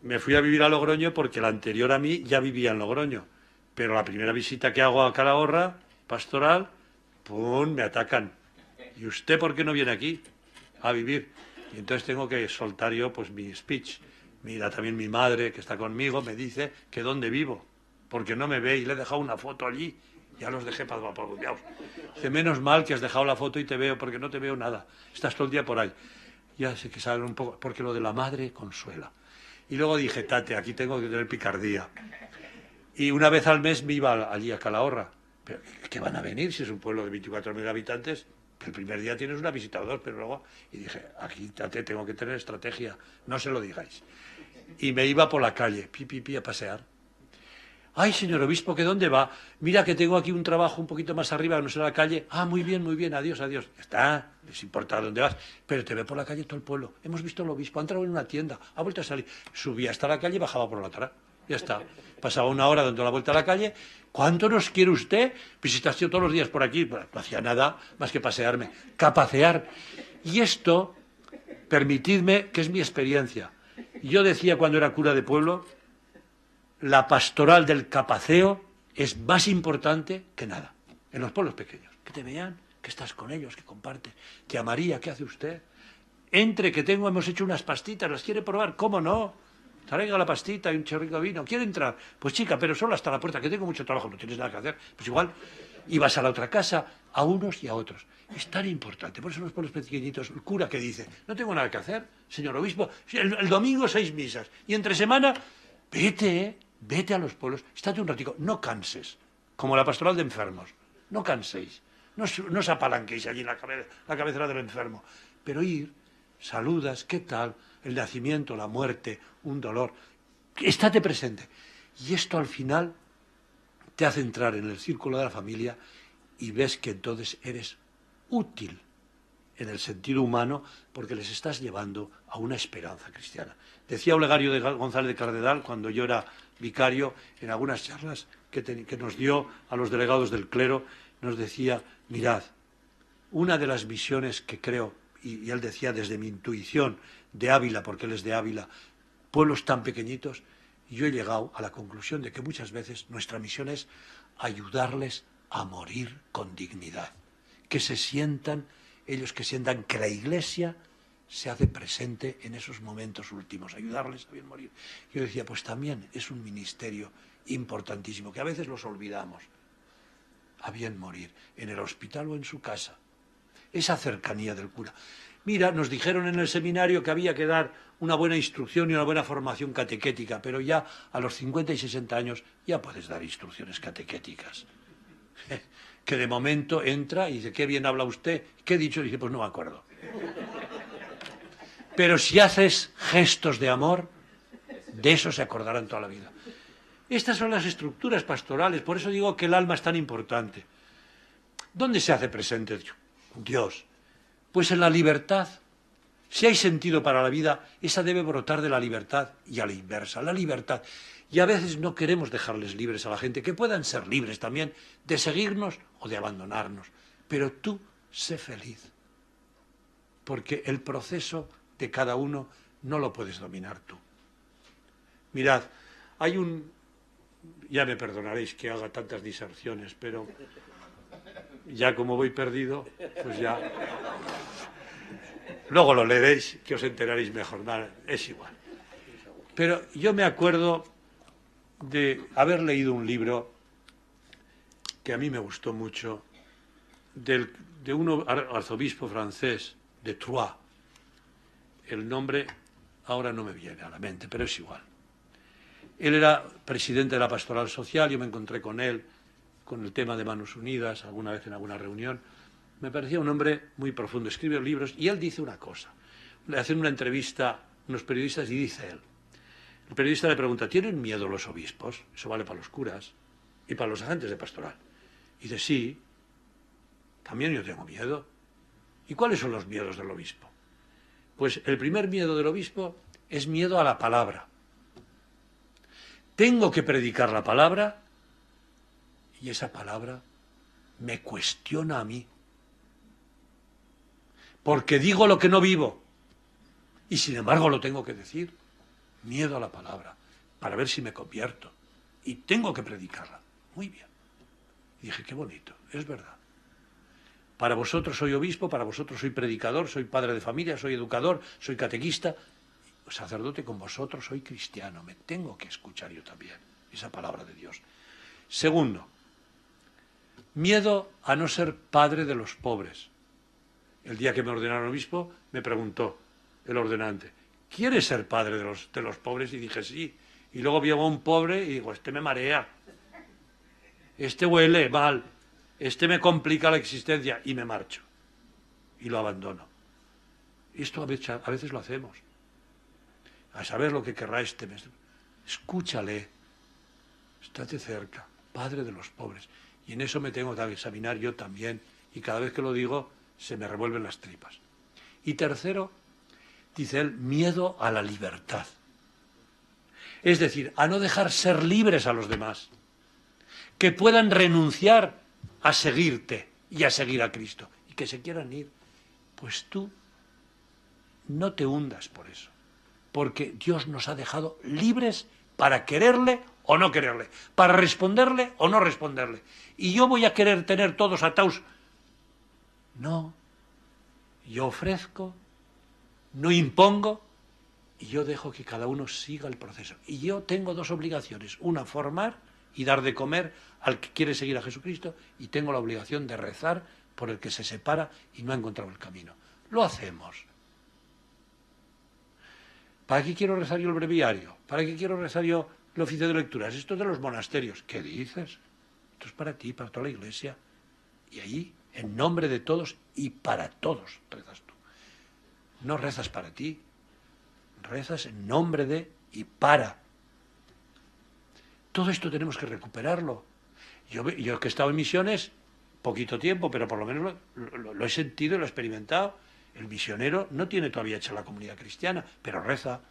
me fui a vivir a Logroño porque la anterior a mí ya vivía en Logroño. Pero la primera visita que hago a Calahorra, pastoral, ¡pum!, me atacan. ¿Y usted por qué no viene aquí a vivir? Y entonces tengo que soltar yo pues mi speech. Mira, también mi madre, que está conmigo, me dice que dónde vivo, porque no me ve y le he dejado una foto allí. Ya los dejé para paparullaos. Dice, menos mal que has dejado la foto y te veo, porque no te veo nada. Estás todo el día por ahí. Ya sé que saben un poco, porque lo de la madre consuela. Y luego dije, tate, aquí tengo que tener picardía. Y una vez al mes me iba allí a Calahorra. ¿Pero qué van a venir si es un pueblo de 24.000 habitantes? Que el primer día tienes una visita o dos, pero luego... Y dije, aquí, tate, tengo que tener estrategia, no se lo digáis. Y me iba por la calle, a pasear. Ay, señor obispo, ¿que dónde va? Mira que tengo aquí un trabajo un poquito más arriba, no sé, la calle. Ah, muy bien, adiós, adiós. Ya está, les importa dónde vas. Pero te ve por la calle todo el pueblo. Hemos visto al obispo, ha entrado en una tienda, ha vuelto a salir. Subía hasta la calle y bajaba por la otra. Ya está. Pasaba una hora dando la vuelta a la calle. ¿Cuánto nos quiere usted? Visitación todos los días por aquí. Bueno, no hacía nada más que pasearme, capacear. Y esto, permitidme, que es mi experiencia. Yo decía cuando era cura de pueblo, la pastoral del capaceo es más importante que nada, en los pueblos pequeños. Que te vean, que estás con ellos, que compartes. Tía María, ¿qué hace usted? Entre, que hemos hecho unas pastitas, ¿las quiere probar? ¿Cómo no? Traiga la pastita y un chorrico de vino. ¿Quiere entrar? Pues chica, pero solo hasta la puerta, que tengo mucho trabajo, no tienes nada que hacer. Pues igual, y vas a la otra casa, a unos y a otros. Es tan importante, por eso los pueblos pequeñitos, el cura que dice, no tengo nada que hacer, señor obispo, el domingo 6 misas, y entre semana, vete a los pueblos, estate un ratico, no canses, como la pastoral de enfermos, no canséis, no os apalanquéis allí en la cabecera del enfermo, pero ir, saludas, ¿qué tal? El nacimiento, la muerte, un dolor, estate presente. Y esto al final te hace entrar en el círculo de la familia y ves que entonces eres útil en el sentido humano porque les estás llevando a una esperanza cristiana. Decía Olegario González de Cardedal, cuando yo era vicario, en algunas charlas que nos dio a los delegados del clero, nos decía, mirad, una de las misiones que creo, y él decía desde mi intuición de Ávila, porque él es de Ávila, pueblos tan pequeñitos, y yo he llegado a la conclusión de que muchas veces nuestra misión es ayudarles a morir con dignidad, que se sientan, ellos que sientan que la Iglesia se hace presente en esos momentos últimos, ayudarles a bien morir. Yo decía, pues también es un ministerio importantísimo, que a veces los olvidamos, a bien morir, en el hospital o en su casa. Esa cercanía del cura. Mira, nos dijeron en el seminario que había que dar una buena instrucción y una buena formación catequética, pero ya a los 50 y 60 años ya puedes dar instrucciones catequéticas. Que de momento entra y dice, qué bien habla usted, ¿qué he dicho? Y dice, pues no me acuerdo. Pero si haces gestos de amor, de eso se acordarán toda la vida. Estas son las estructuras pastorales, por eso digo que el alma es tan importante. ¿Dónde se hace presente Dios? Pues en la libertad. Si hay sentido para la vida, esa debe brotar de la libertad y a la inversa, la libertad. Y a veces no queremos dejarles libres a la gente, que puedan ser libres también de seguirnos o de abandonarnos. Pero tú sé feliz, porque el proceso de cada uno no lo puedes dominar tú. Mirad, hay un... Ya me perdonaréis que haga tantas diserciones, pero ya como voy perdido, pues ya... Luego lo leeréis, que os enteraréis mejor, nada, es igual. Pero yo me acuerdo de haber leído un libro que a mí me gustó mucho, de un arzobispo francés, de Troyes. El nombre ahora no me viene a la mente, pero es igual. Él era presidente de la Pastoral Social, yo me encontré con él, con el tema de Manos Unidas, alguna vez en alguna reunión. Me parecía un hombre muy profundo, escribe libros, y él dice una cosa. Le hacen una entrevista a unos periodistas y dice él, el periodista le pregunta, ¿tienen miedo los obispos? Eso vale para los curas y para los agentes de pastoral. Y dice, sí, también yo tengo miedo. ¿Y cuáles son los miedos del obispo? Pues el primer miedo del obispo es miedo a la palabra. Tengo que predicar la palabra y esa palabra me cuestiona a mí. Porque digo lo que no vivo y sin embargo lo tengo que decir. Miedo a la palabra, para ver si me convierto. Y tengo que predicarla. Muy bien. Y dije, qué bonito, es verdad. Para vosotros soy obispo, para vosotros soy predicador, soy padre de familia, soy educador, soy catequista, sacerdote, con vosotros soy cristiano. Me tengo que escuchar yo también esa palabra de Dios. Segundo, miedo a no ser padre de los pobres. El día que me ordenaron obispo, me preguntó el ordenante, ¿quieres ser padre de los pobres? Y dije, sí. Y luego vi a un pobre y digo, este me marea, este huele mal, este me complica la existencia, y me marcho. Y lo abandono. Y esto a veces lo hacemos. A saber lo que querrá este mes. Escúchale, estate cerca, padre de los pobres. Y en eso me tengo que examinar yo también. Y cada vez que lo digo, se me revuelven las tripas. Y tercero, dice él, miedo a la libertad. Es decir, a no dejar ser libres a los demás. Que puedan renunciar a seguirte y a seguir a Cristo. Y que se quieran ir. Pues tú no te hundas por eso. Porque Dios nos ha dejado libres para quererle o no quererle. Para responderle o no responderle. Y yo voy a querer tener todos atados. No. Yo ofrezco, no impongo, y yo dejo que cada uno siga el proceso. Y yo tengo dos obligaciones. Una, formar y dar de comer al que quiere seguir a Jesucristo, y tengo la obligación de rezar por el que se separa y no ha encontrado el camino. Lo hacemos. ¿Para qué quiero rezar yo el breviario? ¿Para qué quiero rezar yo el oficio de lecturas? Esto es de los monasterios. ¿Qué dices? Esto es para ti, para toda la Iglesia. Y ahí, en nombre de todos y para todos, rezas tú. No rezas para ti, rezas en nombre de y para. Todo esto tenemos que recuperarlo. Yo que he estado en misiones, poquito tiempo, pero por lo menos lo he sentido y lo he experimentado. El misionero no tiene todavía hecha la comunidad cristiana, pero reza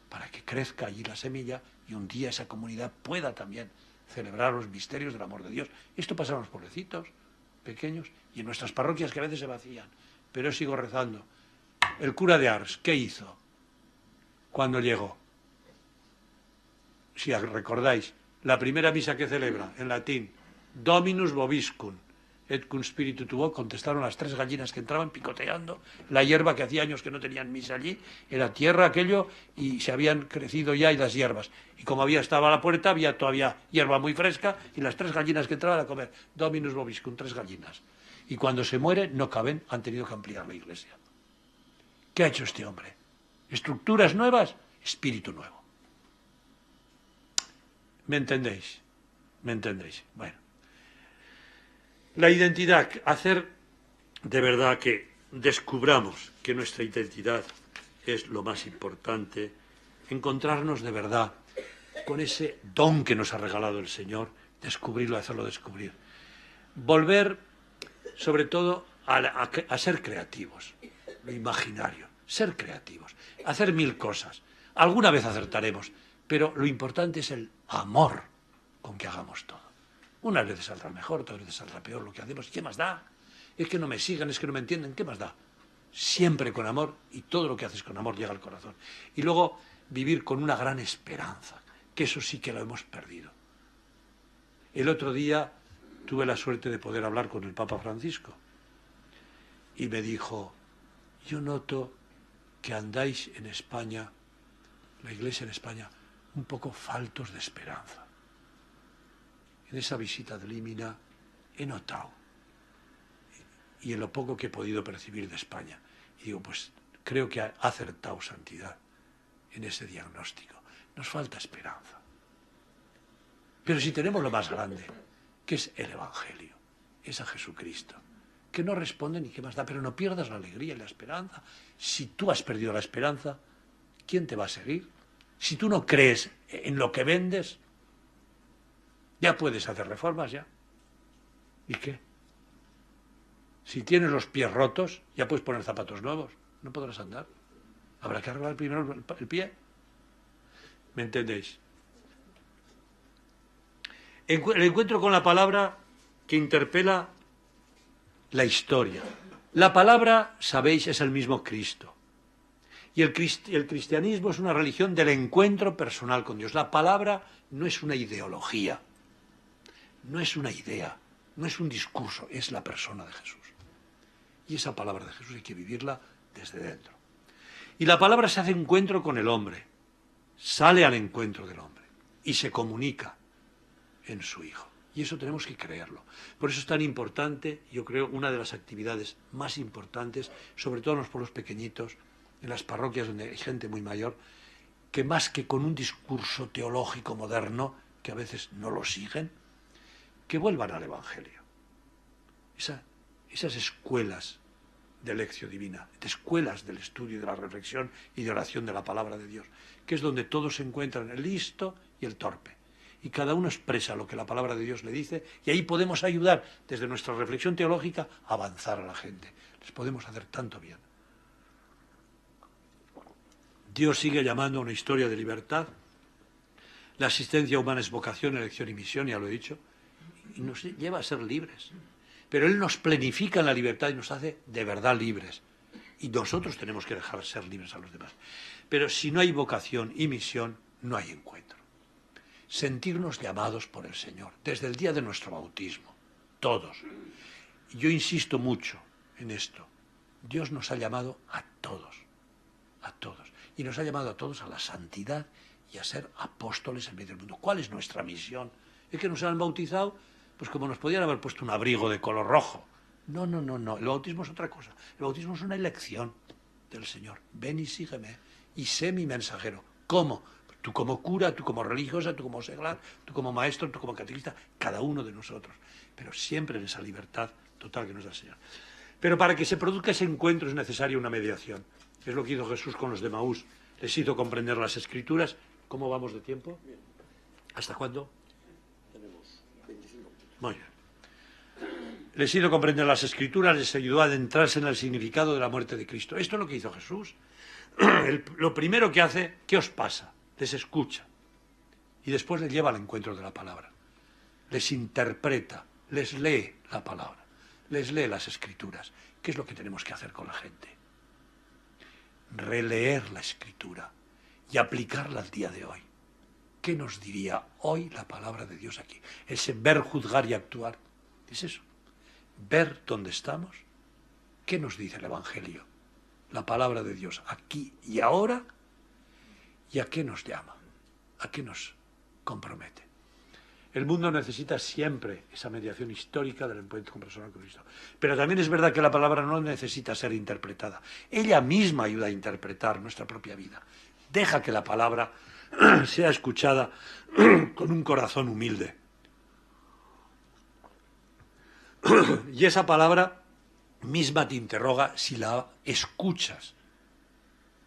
para que crezca allí la semilla y un día esa comunidad pueda también celebrar los misterios del amor de Dios. Esto pasa en los pueblecitos pequeños y en nuestras parroquias que a veces se vacían, pero yo sigo rezando. El cura de Ars, ¿qué hizo cuando llegó? Si recordáis, la primera misa que celebra en latín, Dominus vobiscum, et cum spiritu tuo, contestaron las tres gallinas que entraban picoteando la hierba, que hacía años que no tenían misa allí, era tierra aquello, y se habían crecido ya y las hierbas. Y como estaba a la puerta, había todavía hierba muy fresca, y las tres gallinas que entraban a comer, Dominus vobiscum, tres gallinas. Y cuando se muere, no caben, han tenido que ampliar la iglesia. ¿Qué ha hecho este hombre? Estructuras nuevas, espíritu nuevo. ¿Me entendéis? ¿Me entendéis? Bueno. La identidad, hacer de verdad que descubramos que nuestra identidad es lo más importante, encontrarnos de verdad con ese don que nos ha regalado el Señor, descubrirlo, hacerlo descubrir. Volver, sobre todo, a ser creativos, lo imaginario, ser creativos, hacer mil cosas. Alguna vez acertaremos, pero lo importante es el amor con que hagamos todo. Unas veces saldrá mejor, otras veces saldrá peor lo que hacemos. ¿Y qué más da? Es que no me sigan, es que no me entienden. ¿Qué más da? Siempre con amor, y todo lo que haces con amor llega al corazón. Y luego vivir con una gran esperanza, que eso sí que lo hemos perdido. El otro día tuve la suerte de poder hablar con el Papa Francisco y me dijo, yo noto que andáis en España, la Iglesia en España, un poco faltos de esperanza. En esa visita de Límina he notado, y en lo poco que he podido percibir de España, y digo, pues creo que ha acertado Santidad en ese diagnóstico. Nos falta esperanza. Pero si tenemos lo más grande, que es el Evangelio, es a Jesucristo, que no responde ni qué más da, pero no pierdas la alegría y la esperanza. Si tú has perdido la esperanza, ¿quién te va a seguir? Si tú no crees en lo que vendes, ya puedes hacer reformas ya. ¿Y qué? Si tienes los pies rotos, ya puedes poner zapatos nuevos. No podrás andar. Habrá que arreglar primero el pie. ¿Me entendéis? El encuentro con la palabra que interpela la historia. La palabra, sabéis, es el mismo Cristo. Y el cristianismo es una religión del encuentro personal con Dios. La palabra no es una ideología, no es una idea, no es un discurso, es la persona de Jesús. Y esa palabra de Jesús hay que vivirla desde dentro. Y la palabra se hace encuentro con el hombre, sale al encuentro del hombre y se comunica en su Hijo. Y eso tenemos que creerlo. Por eso es tan importante, yo creo, una de las actividades más importantes, sobre todo en los pueblos pequeñitos, en las parroquias donde hay gente muy mayor, que más que con un discurso teológico moderno, que a veces no lo siguen, que vuelvan al Evangelio. Esas escuelas de lección divina, de escuelas del estudio y de la reflexión y de oración de la palabra de Dios, que es donde todos se encuentran, el listo y el torpe. Y cada uno expresa lo que la palabra de Dios le dice, y ahí podemos ayudar, desde nuestra reflexión teológica, a avanzar a la gente. Les podemos hacer tanto bien. Dios sigue llamando a una historia de libertad. La asistencia humana es vocación, elección y misión, ya lo he dicho, y nos lleva a ser libres. Pero Él nos planifica en la libertad y nos hace de verdad libres. Y nosotros tenemos que dejar ser libres a los demás. Pero si no hay vocación y misión, no hay encuentro. Sentirnos llamados por el Señor, desde el día de nuestro bautismo, todos. Y yo insisto mucho en esto. Dios nos ha llamado a todos, a todos. Y nos ha llamado a todos a la santidad y a ser apóstoles en medio del mundo. ¿Cuál es nuestra misión? ¿Es que nos han bautizado? Pues como nos podían haber puesto un abrigo de color rojo. No, no, no, no. El bautismo es otra cosa. El bautismo es una elección del Señor. Ven y sígueme y sé mi mensajero. ¿Cómo? Tú como cura, tú como religiosa, tú como seglar, tú como maestro, tú como catequista, cada uno de nosotros. Pero siempre en esa libertad total que nos da el Señor. Pero para que se produzca ese encuentro es necesaria una mediación. Es lo que hizo Jesús con los de Maús. Les hizo comprender las Escrituras. ¿Cómo vamos de tiempo? ¿Hasta cuándo? Tenemos 25 minutos. Muy bien. Les hizo comprender las Escrituras, les ayudó a adentrarse en el significado de la muerte de Cristo. Esto es lo que hizo Jesús. Lo primero que hace, ¿qué os pasa? Les escucha. Y después les lleva al encuentro de la palabra. Les interpreta, les lee la palabra, les lee las Escrituras. ¿Qué es lo que tenemos que hacer con la gente? Releer la Escritura y aplicarla al día de hoy. ¿Qué nos diría hoy la palabra de Dios aquí? Ese ver, juzgar y actuar. Es eso. Ver dónde estamos. ¿Qué nos dice el Evangelio? La palabra de Dios aquí y ahora. ¿Y a qué nos llama? ¿A qué nos compromete? El mundo necesita siempre esa mediación histórica del encuentro personal con Cristo. Pero también es verdad que la palabra no necesita ser interpretada. Ella misma ayuda a interpretar nuestra propia vida. Deja que la palabra sea escuchada con un corazón humilde. Y esa palabra misma te interroga si la escuchas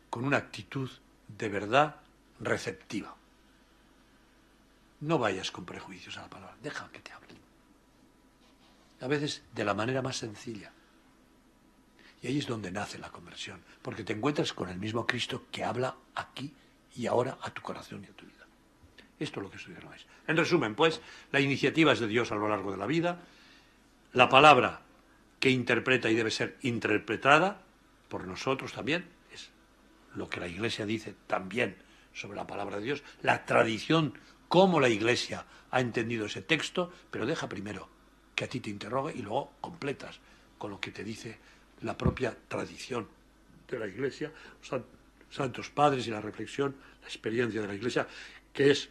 con una actitud de verdad receptiva. No vayas con prejuicios a la palabra, deja que te hable. A veces de la manera más sencilla. Y ahí es donde nace la conversión, porque te encuentras con el mismo Cristo que habla aquí y ahora a tu corazón y a tu vida. Esto es lo que estudiamos. En resumen, pues, la iniciativa es de Dios a lo largo de la vida, la palabra que interpreta y debe ser interpretada por nosotros también, es lo que la Iglesia dice también sobre la palabra de Dios, la tradición, cómo la Iglesia ha entendido ese texto, pero deja primero que a ti te interrogue y luego completas con lo que te dice la propia tradición de la Iglesia, santos padres y la reflexión, la experiencia de la Iglesia, que es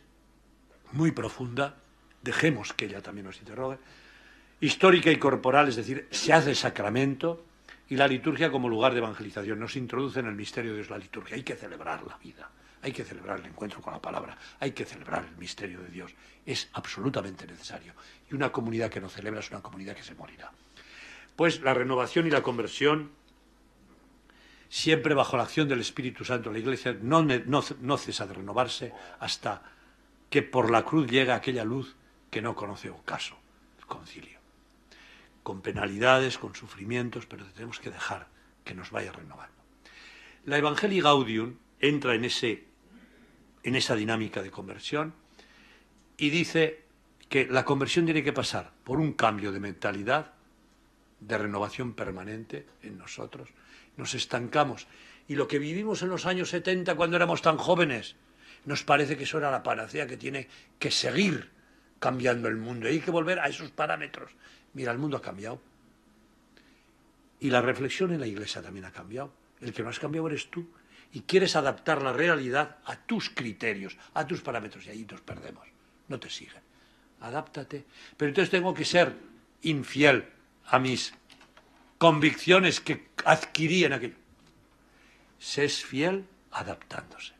muy profunda. Dejemos que ella también nos interrogue. Histórica y corporal, es decir, se hace sacramento, y la liturgia como lugar de evangelización. Nos introduce en el misterio de Dios la liturgia. Hay que celebrar la vida, hay que celebrar el encuentro con la palabra, hay que celebrar el misterio de Dios. Es absolutamente necesario. Y una comunidad que no celebra es una comunidad que se morirá. Pues la renovación y la conversión, siempre bajo la acción del Espíritu Santo, la Iglesia no cesa de renovarse hasta que por la cruz llega aquella luz que no conoce ocaso, el concilio. con penalidades, con sufrimientos, pero tenemos que dejar que nos vaya renovando. La Evangelii Gaudium entra en esa dinámica de conversión y dice que la conversión tiene que pasar por un cambio de mentalidad, de renovación permanente en nosotros. Nos estancamos. Y lo que vivimos en los años 70, cuando éramos tan jóvenes, nos parece que eso era la panacea, que tiene que seguir cambiando el mundo. Hay que volver a esos parámetros. Mira, el mundo ha cambiado. Y la reflexión en la Iglesia también ha cambiado. El que no has cambiado eres tú. Y quieres adaptar la realidad a tus criterios, a tus parámetros. Y ahí nos perdemos. No te siguen. Adáptate. Pero entonces tengo que ser infiel a mis convicciones que adquirí en aquello. Se es fiel adaptándose.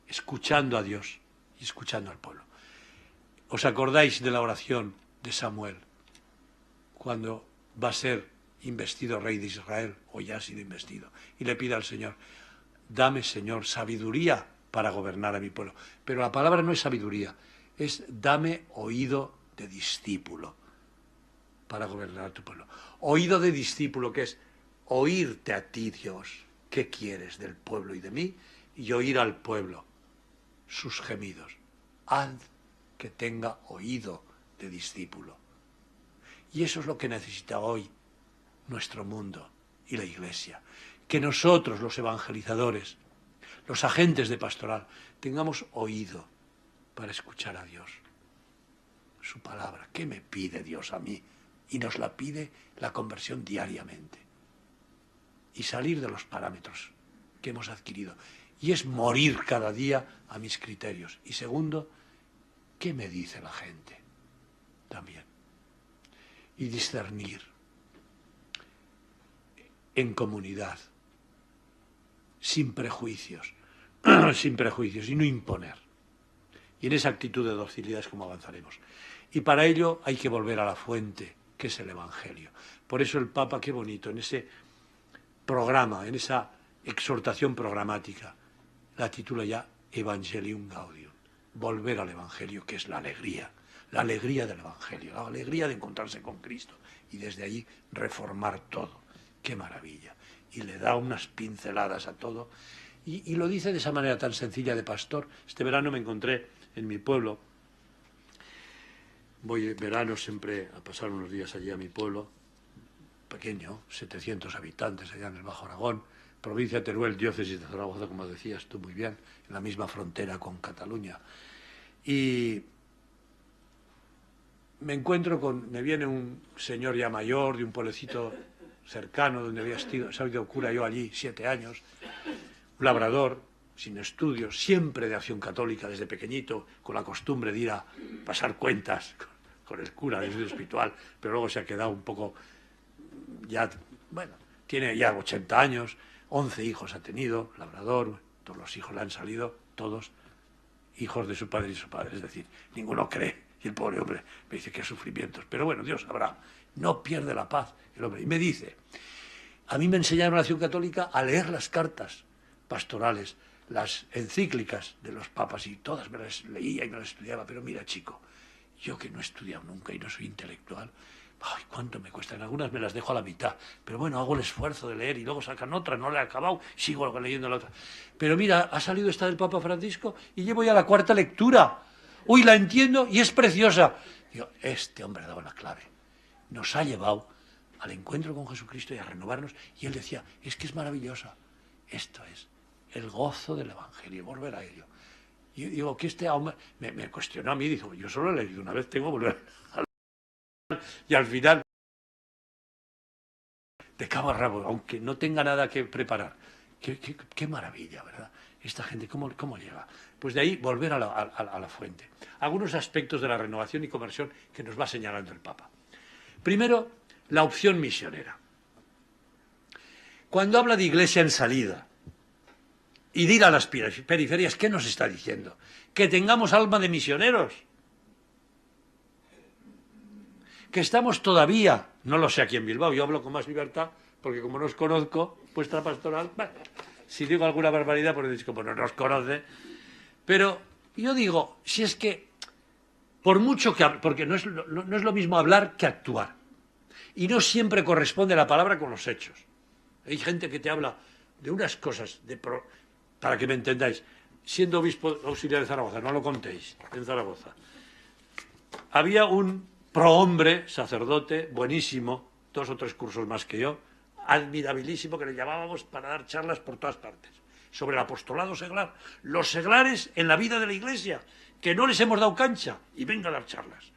Escuchando a Dios y escuchando al pueblo. ¿Os acordáis de la oración de Samuel cuando va a ser investido rey de Israel, o ya ha sido investido, y le pide al Señor: dame, Señor, sabiduría para gobernar a mi pueblo? Pero la palabra no es sabiduría, es dame oído de discípulo para gobernar a tu pueblo. Oído de discípulo, que es oírte a ti, Dios, qué quieres del pueblo y de mí, y oír al pueblo sus gemidos. Haz que tenga oído de discípulo. Y eso es lo que necesita hoy nuestro mundo y la Iglesia. Que nosotros, los evangelizadores, los agentes de pastoral, tengamos oído para escuchar a Dios. Su palabra. ¿Qué me pide Dios a mí? Y nos la pide la conversión diariamente. Y salir de los parámetros que hemos adquirido. Y es morir cada día a mis criterios. Y segundo, ¿qué me dice la gente? También. Y discernir en comunidad, sin prejuicios, y no imponer. Y en esa actitud de docilidad es como avanzaremos. Y para ello hay que volver a la fuente, que es el Evangelio. Por eso el Papa, qué bonito, en ese programa, en esa exhortación programática, la titula ya Evangelium Gaudium, volver al Evangelio, que es la alegría del Evangelio, la alegría de encontrarse con Cristo, y desde allí reformar todo. ¡Qué maravilla! Y le da unas pinceladas a todo, y lo dice de esa manera tan sencilla de pastor. Este verano me encontré en mi pueblo, voy en verano siempre a pasar unos días allí a mi pueblo, pequeño, 700 habitantes allá en el Bajo Aragón, provincia de Teruel, diócesis de Zaragoza, como decías tú muy bien, en la misma frontera con Cataluña. Y me viene un señor ya mayor de un pueblecito cercano donde había sido cura yo allí 7 años, un labrador, sin estudios, siempre de acción católica desde pequeñito, con la costumbre de ir a pasar cuentas con el cura de estudio espiritual, pero luego se ha quedado un poco, ya, bueno, tiene ya 80 años, 11 hijos ha tenido, labrador, todos los hijos le han salido, todos hijos de su padre y su padre, es decir, ninguno cree, y el pobre hombre me dice qué sufrimientos, pero bueno, Dios sabrá, no pierde la paz el hombre, y me dice, a mí me enseñaron la acción católica a leer las cartas pastorales, las encíclicas de los papas, y todas me las leía y me las estudiaba, pero mira, chico, yo que no he estudiado nunca y no soy intelectual, ay, cuánto me cuesta. En algunas me las dejo a la mitad, pero bueno, hago el esfuerzo de leer y luego sacan otra, no la he acabado, sigo leyendo la otra. Pero mira, ha salido esta del Papa Francisco y llevo ya la 4ª lectura. Uy, la entiendo y es preciosa. Digo, este hombre ha dado la clave. Nos ha llevado al encuentro con Jesucristo y a renovarnos. Y él decía, es que es maravillosa. Esto es el gozo del Evangelio, volver a ello. Y digo, que este hombre me cuestionó a mí, dijo, yo solo he leído una vez, tengo que volver a leer. Y al final, de cabo a rabo, aunque no tenga nada que preparar. Qué maravilla, ¿verdad? Esta gente, ¿cómo llega? Pues de ahí volver a la fuente. Algunos aspectos de la renovación y conversión que nos va señalando el Papa. Primero, la opción misionera. Cuando habla de iglesia en salida y de ir a las periferias, ¿qué nos está diciendo? Que tengamos alma de misioneros. Que estamos todavía, no lo sé aquí en Bilbao, yo hablo con más libertad, porque como no os conozco, vuestra pastoral, bueno, si digo alguna barbaridad, pues decís como no nos conoce, pero yo digo, si es que Por mucho que... Porque no es lo mismo hablar que actuar. Y no siempre corresponde la palabra con los hechos. Hay gente que te habla de unas cosas, para que me entendáis. Siendo obispo auxiliar de Zaragoza, no lo contéis, en Zaragoza, había un prohombre, sacerdote, buenísimo, 2 o 3 cursos más que yo, admirabilísimo, que le llamábamos para dar charlas por todas partes, sobre el apostolado seglar, los seglares en la vida de la Iglesia, que no les hemos dado cancha, y venga a dar charlas.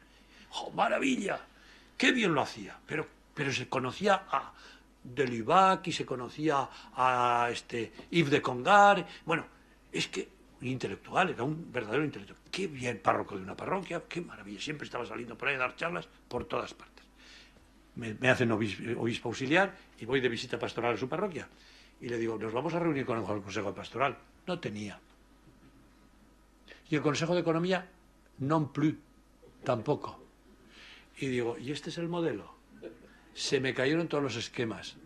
¡Oh, maravilla! ¡Qué bien lo hacía! Pero se conocía a Delibac y se conocía a Yves de Congar. Bueno, es que un intelectual, era un verdadero intelectual. ¡Qué bien! Párroco de una parroquia, ¡qué maravilla! Siempre estaba saliendo por ahí a dar charlas por todas partes. Me hacen obispo auxiliar y voy de visita pastoral a su parroquia. Y le digo, nos vamos a reunir con el Consejo de Pastoral. No tenía. Y el Consejo de Economía, non plus, tampoco. Y digo, ¿y este es el modelo? Se me cayeron todos los esquemas.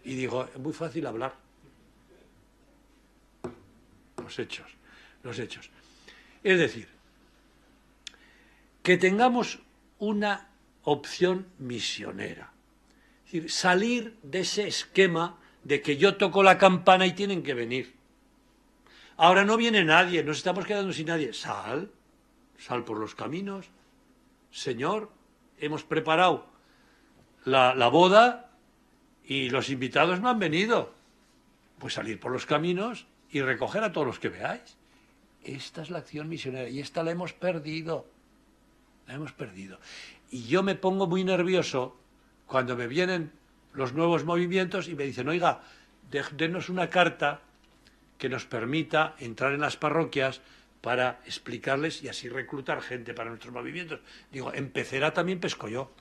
Y digo, es muy fácil hablar. Los hechos. Es decir, que tengamos una opción misionera. Es decir, salir de ese esquema de que yo toco la campana y tienen que venir. Ahora no viene nadie, nos estamos quedando sin nadie. Sal por los caminos. Señor, hemos preparado la boda y los invitados no han venido. Pues salir por los caminos y recoger a todos los que veáis. Esta es la acción misionera y esta la hemos perdido. Y yo me pongo muy nervioso cuando me vienen los nuevos movimientos y me dicen, oiga, denos una carta que nos permita entrar en las parroquias para explicarles y así reclutar gente para nuestros movimientos. Digo, en Pecera también pesco yo.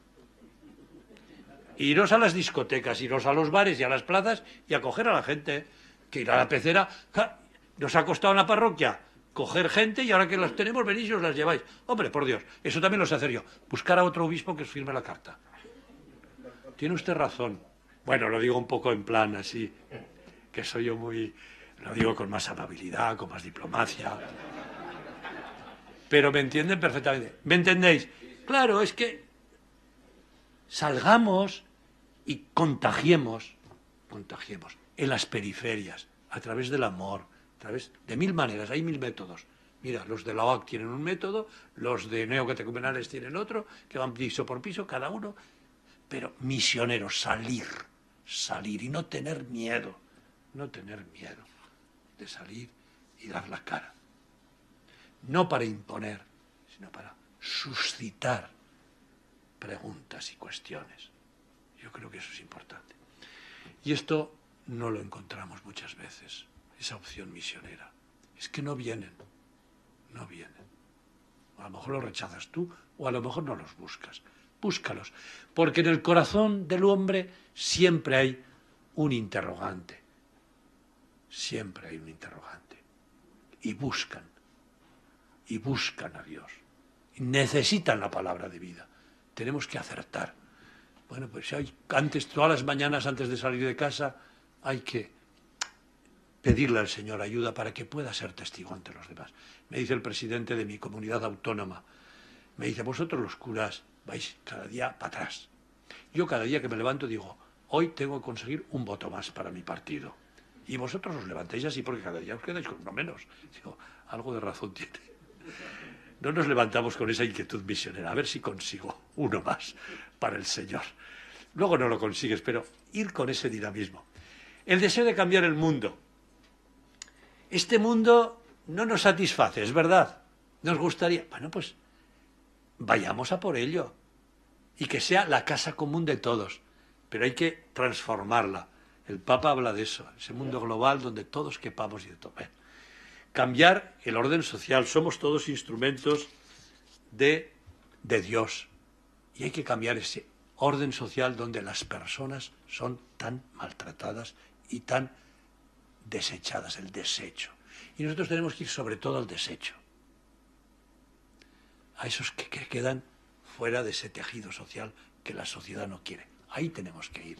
Iros a las discotecas, iros a los bares y a las plazas y a coger a la gente. Que ir a la Pecera, nos ha costado en la parroquia coger gente y ahora que las tenemos venís y os las lleváis. Hombre, por Dios, eso también lo sé hacer yo. Buscar a otro obispo que os firme la carta. Tiene usted razón. Bueno, lo digo un poco en plan así, que soy yo muy... Lo digo con más amabilidad, con más diplomacia. Pero me entienden perfectamente. ¿Me entendéis? Claro, es que salgamos y contagiemos en las periferias, a través del amor, a través de 1000 maneras, hay 1000 métodos. Mira, los de la OAC tienen un método, los de neocatecumenales tienen otro, que van piso por piso, cada uno. Pero misioneros, salir y no tener miedo de salir y dar la cara. No para imponer, sino para suscitar preguntas y cuestiones. Yo creo que eso es importante. Y esto no lo encontramos muchas veces, esa opción misionera. Es que no vienen. A lo mejor los rechazas tú o a lo mejor no los buscas. Búscalos, porque en el corazón del hombre siempre hay un interrogante. Siempre hay un interrogante. Y buscan a Dios. Y necesitan la palabra de vida. Tenemos que acertar. Bueno, pues todas las mañanas antes de salir de casa, hay que pedirle al Señor ayuda para que pueda ser testigo ante los demás. Me dice el presidente de mi comunidad autónoma, me dice, vosotros los curas vais cada día para atrás. Yo cada día que me levanto digo, hoy tengo que conseguir un voto más para mi partido. Y vosotros os levantáis así porque cada día os quedáis con uno menos. Digo, algo de razón tiene. No nos levantamos con esa inquietud misionera, a ver si consigo uno más para el Señor. Luego no lo consigues, pero ir con ese dinamismo. El deseo de cambiar el mundo. Este mundo no nos satisface, es verdad. Nos gustaría, bueno, pues vayamos a por ello. Y que sea la casa común de todos. Pero hay que transformarla. El Papa habla de eso, ese mundo global donde todos quepamos y de todo. Cambiar el orden social. Somos todos instrumentos de Dios. Y hay que cambiar ese orden social donde las personas son tan maltratadas y tan desechadas, el desecho. Y nosotros tenemos que ir sobre todo al desecho. A esos que quedan fuera de ese tejido social que la sociedad no quiere. Ahí tenemos que ir.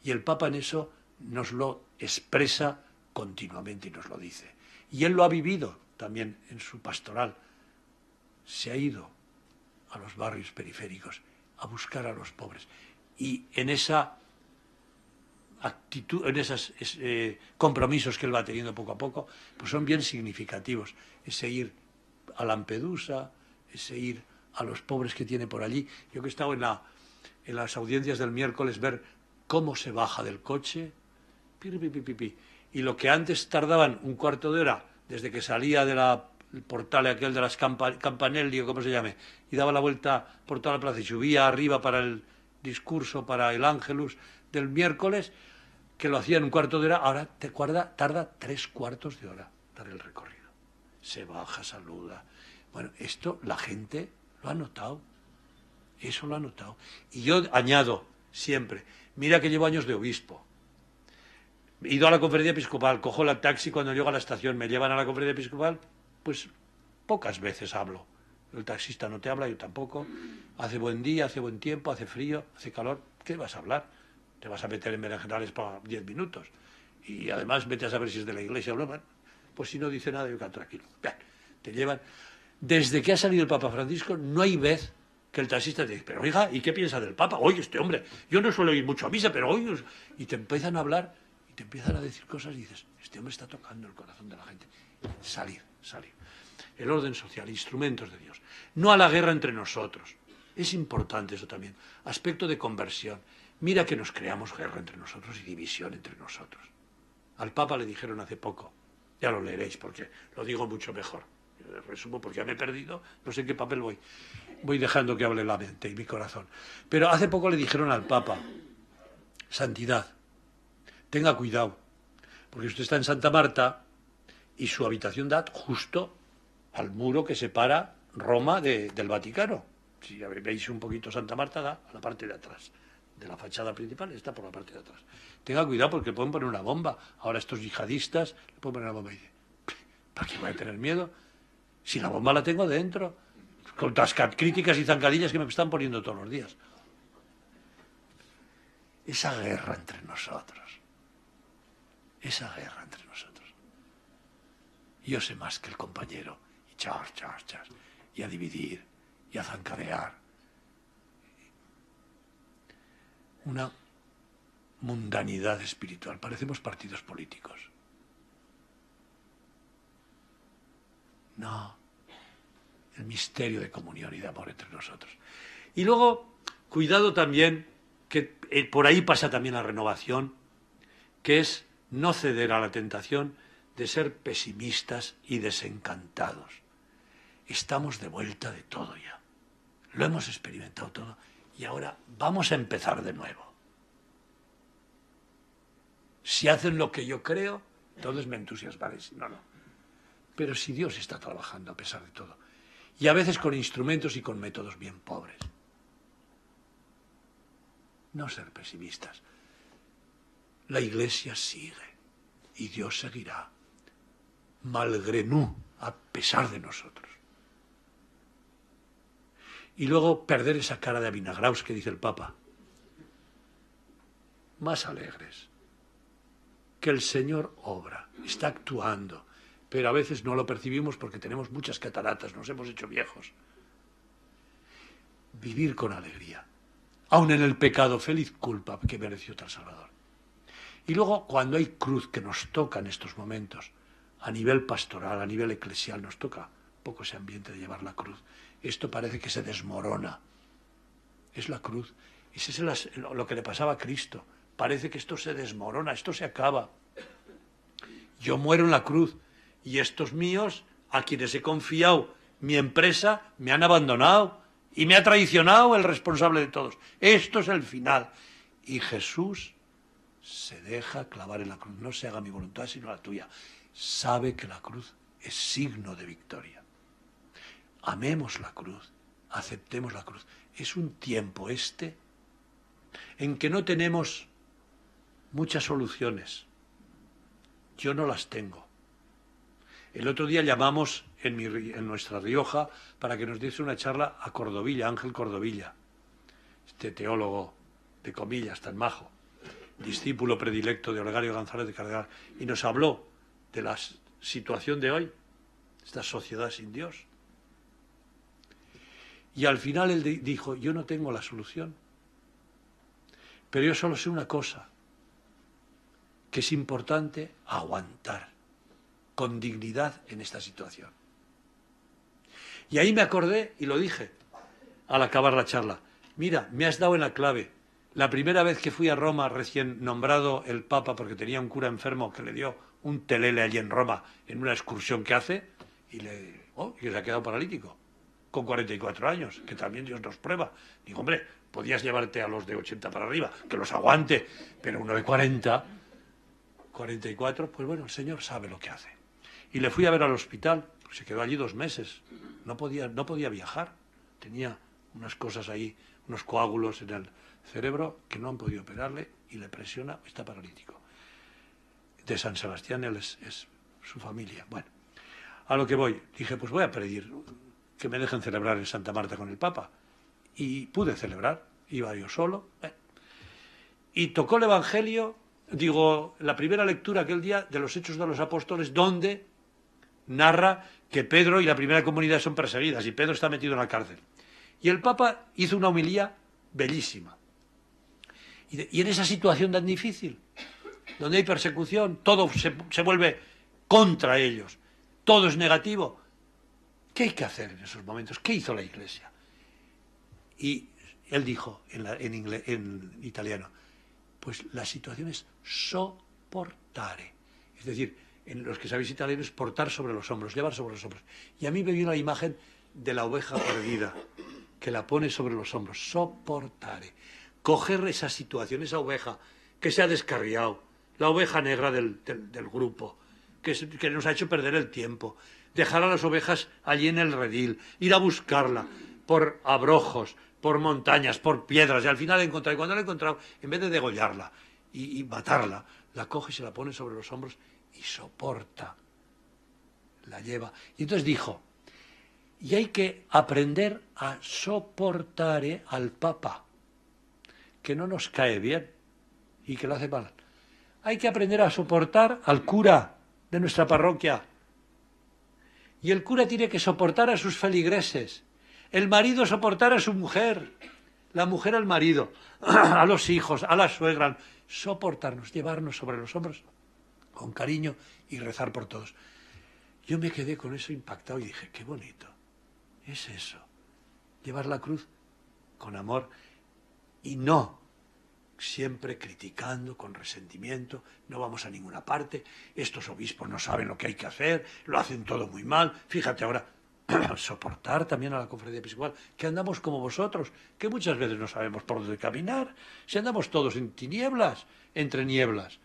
Y el Papa en eso nos lo expresa continuamente y nos lo dice. Y él lo ha vivido también en su pastoral. Se ha ido a los barrios periféricos, a buscar a los pobres. Y en esa actitud, en esos compromisos que él va teniendo poco a poco, pues son bien significativos. Ese ir a Lampedusa, ese ir a los pobres que tiene por allí. Yo que he estado en las audiencias del miércoles, ver cómo se baja del coche, y lo que antes tardaban un cuarto de hora desde que salía del portal aquel de las Campanelli, o como se llame, y daba la vuelta por toda la plaza y subía arriba para el discurso, para el Ángelus del miércoles, que lo hacía en un cuarto de hora, ahora tarda 3 cuartos de hora dar el recorrido. Se baja, saluda. Bueno, esto la gente lo ha notado. Eso lo ha notado. Y yo añado siempre, mira que llevo años de obispo. He ido a la conferencia episcopal, cojo el taxi cuando llego a la estación, me llevan a la conferencia episcopal, pues pocas veces hablo. El taxista no te habla, yo tampoco. Hace buen día, hace buen tiempo, hace frío, hace calor. ¿Qué vas a hablar? Te vas a meter en berenjenales para 10 minutos. Y además vete a saber si es de la iglesia o no. Bueno, pues si no dice nada, yo quedo tranquilo. Bien, te llevan. Desde que ha salido el Papa Francisco, no hay vez que el taxista te dice, pero oiga, ¿y qué piensa del Papa? Oye, este hombre, yo no suelo ir mucho a misa, pero hoy... Y te empiezan a hablar y te empiezan a decir cosas y dices, este hombre está tocando el corazón de la gente. Salir. El orden social, instrumentos de Dios. No a la guerra entre nosotros. Es importante eso también. Aspecto de conversión. Mira que nos creamos guerra entre nosotros y división entre nosotros. Al Papa le dijeron hace poco, ya lo leeréis porque lo digo mucho mejor. Resumo porque ya me he perdido, no sé en qué papel voy. Voy dejando que hable la mente y mi corazón. Pero hace poco le dijeron al Papa, santidad, tenga cuidado, porque usted está en Santa Marta y su habitación da justo al muro que separa Roma del Vaticano. Si veis un poquito Santa Marta, da a la parte de atrás de la fachada principal, está por la parte de atrás. Tenga cuidado porque pueden poner una bomba. Ahora estos yihadistas le pueden poner una bomba y dice, ¿para qué voy a tener miedo? Si la bomba la tengo dentro, con las críticas y zancadillas que me están poniendo todos los días. Esa guerra entre nosotros. Yo sé más que el compañero. Y chas. Y a dividir, y a zancadear. Una mundanidad espiritual. Parecemos partidos políticos. No, el misterio de comunión y de amor entre nosotros. Y luego, cuidado también, que por ahí pasa también la renovación, que es no ceder a la tentación de ser pesimistas y desencantados. Estamos de vuelta de todo ya. Lo hemos experimentado todo y ahora vamos a empezar de nuevo. Si hacen lo que yo creo, entonces me entusiasmaré. No. Pero si Dios está trabajando a pesar de todo, y a veces con instrumentos y con métodos bien pobres. No ser pesimistas. La Iglesia sigue y Dios seguirá, malgré nous, a pesar de nosotros. Y luego perder esa cara de avinagraus que dice el Papa. Más alegres. Que el Señor obra, está actuando. Pero a veces no lo percibimos porque tenemos muchas cataratas, nos hemos hecho viejos. Vivir con alegría, aun en el pecado, feliz culpa que mereció tal Salvador. Y luego, cuando hay cruz que nos toca en estos momentos, a nivel pastoral, a nivel eclesial, nos toca poco ese ambiente de llevar la cruz. Esto parece que se desmorona. Es la cruz. Ese es lo que le pasaba a Cristo. Parece que esto se desmorona, esto se acaba. Yo muero en la cruz. Y estos míos, a quienes he confiado mi empresa, me han abandonado y me ha traicionado el responsable de todos. Esto es el final. Y Jesús se deja clavar en la cruz. No se haga mi voluntad, sino la tuya. Sabe que la cruz es signo de victoria. Amemos la cruz, aceptemos la cruz. Es un tiempo en que no tenemos muchas soluciones. Yo no las tengo. El otro día llamamos en nuestra Rioja para que nos diese una charla a Cordovilla, Ángel Cordovilla, este teólogo de comillas tan majo, discípulo predilecto de Olegario González de Cardenal, y nos habló de la situación de hoy, esta sociedad sin Dios. Y al final él dijo, yo no tengo la solución, pero yo solo sé una cosa, que es importante aguantar con dignidad en esta situación. Y ahí me acordé y lo dije al acabar la charla. Mira, me has dado en la clave. La primera vez que fui a Roma, recién nombrado el Papa, porque tenía un cura enfermo que le dio un telele allí en Roma, en una excursión que hace, y se ha quedado paralítico, con 44 años, que también Dios nos prueba. Digo, hombre, podías llevarte a los de 80 para arriba, que los aguante, pero uno de 40, 44, pues bueno, el Señor sabe lo que hace. Y le fui a ver al hospital, se quedó allí 2 meses, no podía viajar, tenía unas cosas ahí, unos coágulos en el cerebro que no han podido operarle y le presiona, está paralítico. De San Sebastián él es su familia. Bueno, a lo que voy, dije, pues voy a pedir que me dejen celebrar en Santa Marta con el Papa. Y pude celebrar, iba yo solo. Y tocó el Evangelio, la primera lectura aquel día de los Hechos de los Apóstoles, donde narra que Pedro y la primera comunidad son perseguidas y Pedro está metido en la cárcel. Y el Papa hizo una homilía bellísima. Y en esa situación tan difícil, donde hay persecución, todo se vuelve contra ellos, todo es negativo. ¿Qué hay que hacer en esos momentos? ¿Qué hizo la Iglesia? Y él dijo en italiano, pues la situación es soportare. Es decir, en los que sabéis italiano es portar sobre los hombros, llevar sobre los hombros. Y a mí me vino la imagen de la oveja perdida, que la pone sobre los hombros, soportare. Coger esa situación, esa oveja que se ha descarriado, la oveja negra del grupo, que nos ha hecho perder el tiempo, dejar a las ovejas allí en el redil, ir a buscarla por abrojos, por montañas, por piedras, y al final la encontrar. Y cuando la he encontrado, en vez de degollarla y matarla, la coge y se la pone sobre los hombros y soporta, la lleva. Y entonces dijo, y hay que aprender a soportar al Papa, que no nos cae bien y que lo hace mal. Hay que aprender a soportar al cura de nuestra parroquia. Y el cura tiene que soportar a sus feligreses. El marido soportar a su mujer. La mujer al marido. A los hijos, a la suegra. Soportarnos, llevarnos sobre los hombros con cariño y rezar por todos. Yo me quedé con eso impactado y dije, qué bonito. Es eso. Llevar la cruz con amor y no siempre criticando, con resentimiento, no vamos a ninguna parte, estos obispos no saben lo que hay que hacer, lo hacen todo muy mal, fíjate ahora, soportar también a la conferencia episcopal, que andamos como vosotros, que muchas veces no sabemos por dónde caminar, si andamos todos en tinieblas, entre nieblas,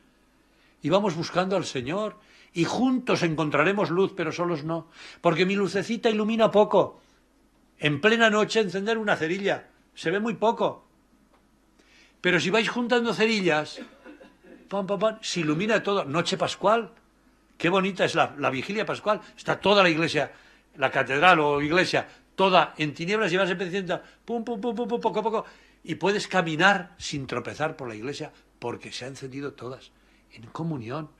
y vamos buscando al Señor, y juntos encontraremos luz, pero solos no, porque mi lucecita ilumina poco, en plena noche encender una cerilla, se ve muy poco. Pero si vais juntando cerillas, pam, pam, pam, se ilumina todo. Noche pascual, qué bonita es la vigilia pascual. Está toda la iglesia, la catedral o iglesia, toda en tinieblas y vas empezando, pum, pum, pum, pum, pum, poco a poco. Y puedes caminar sin tropezar por la iglesia porque se han encendido todas, en comunión,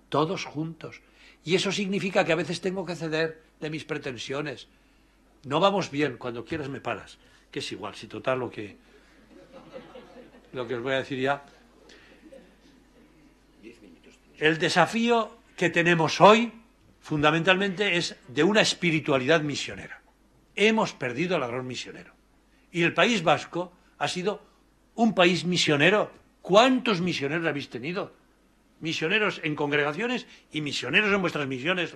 todos juntos. Y eso significa que a veces tengo que ceder de mis pretensiones. No vamos bien, cuando quieras me paras, que es igual, si total lo que os voy a decir ya. El desafío que tenemos hoy, fundamentalmente, es de una espiritualidad misionera. Hemos perdido al gran misionero. Y el País Vasco ha sido un país misionero. ¿Cuántos misioneros habéis tenido? Misioneros en congregaciones y misioneros en vuestras misiones,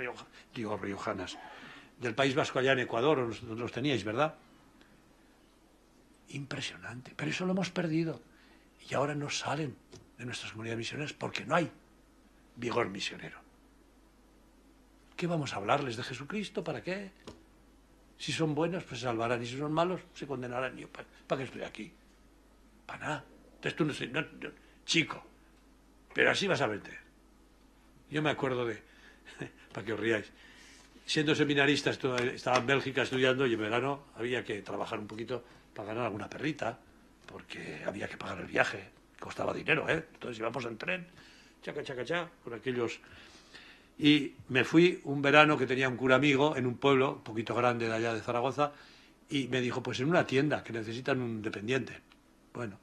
riojanas, del País Vasco allá en Ecuador, los teníais, ¿verdad? Impresionante. Pero eso lo hemos perdido. Y ahora no salen de nuestras comunidades misioneras porque no hay vigor misionero. ¿Qué vamos a hablarles de Jesucristo? ¿Para qué? Si son buenos, pues se salvarán. Y si son malos, se condenarán. Yo, ¿para qué estoy aquí? Para nada. Entonces tú no, chico, pero así vas a vender. Yo me acuerdo para que os riáis, siendo seminarista, estaba en Bélgica estudiando y en verano había que trabajar un poquito para ganar alguna perrita, porque había que pagar el viaje, costaba dinero, ¿eh? Entonces íbamos en tren, chaca, con aquellos. Y me fui un verano que tenía un cura amigo en un pueblo un poquito grande de allá de Zaragoza, Y me dijo, pues en una tienda, que necesitan un dependiente. Bueno,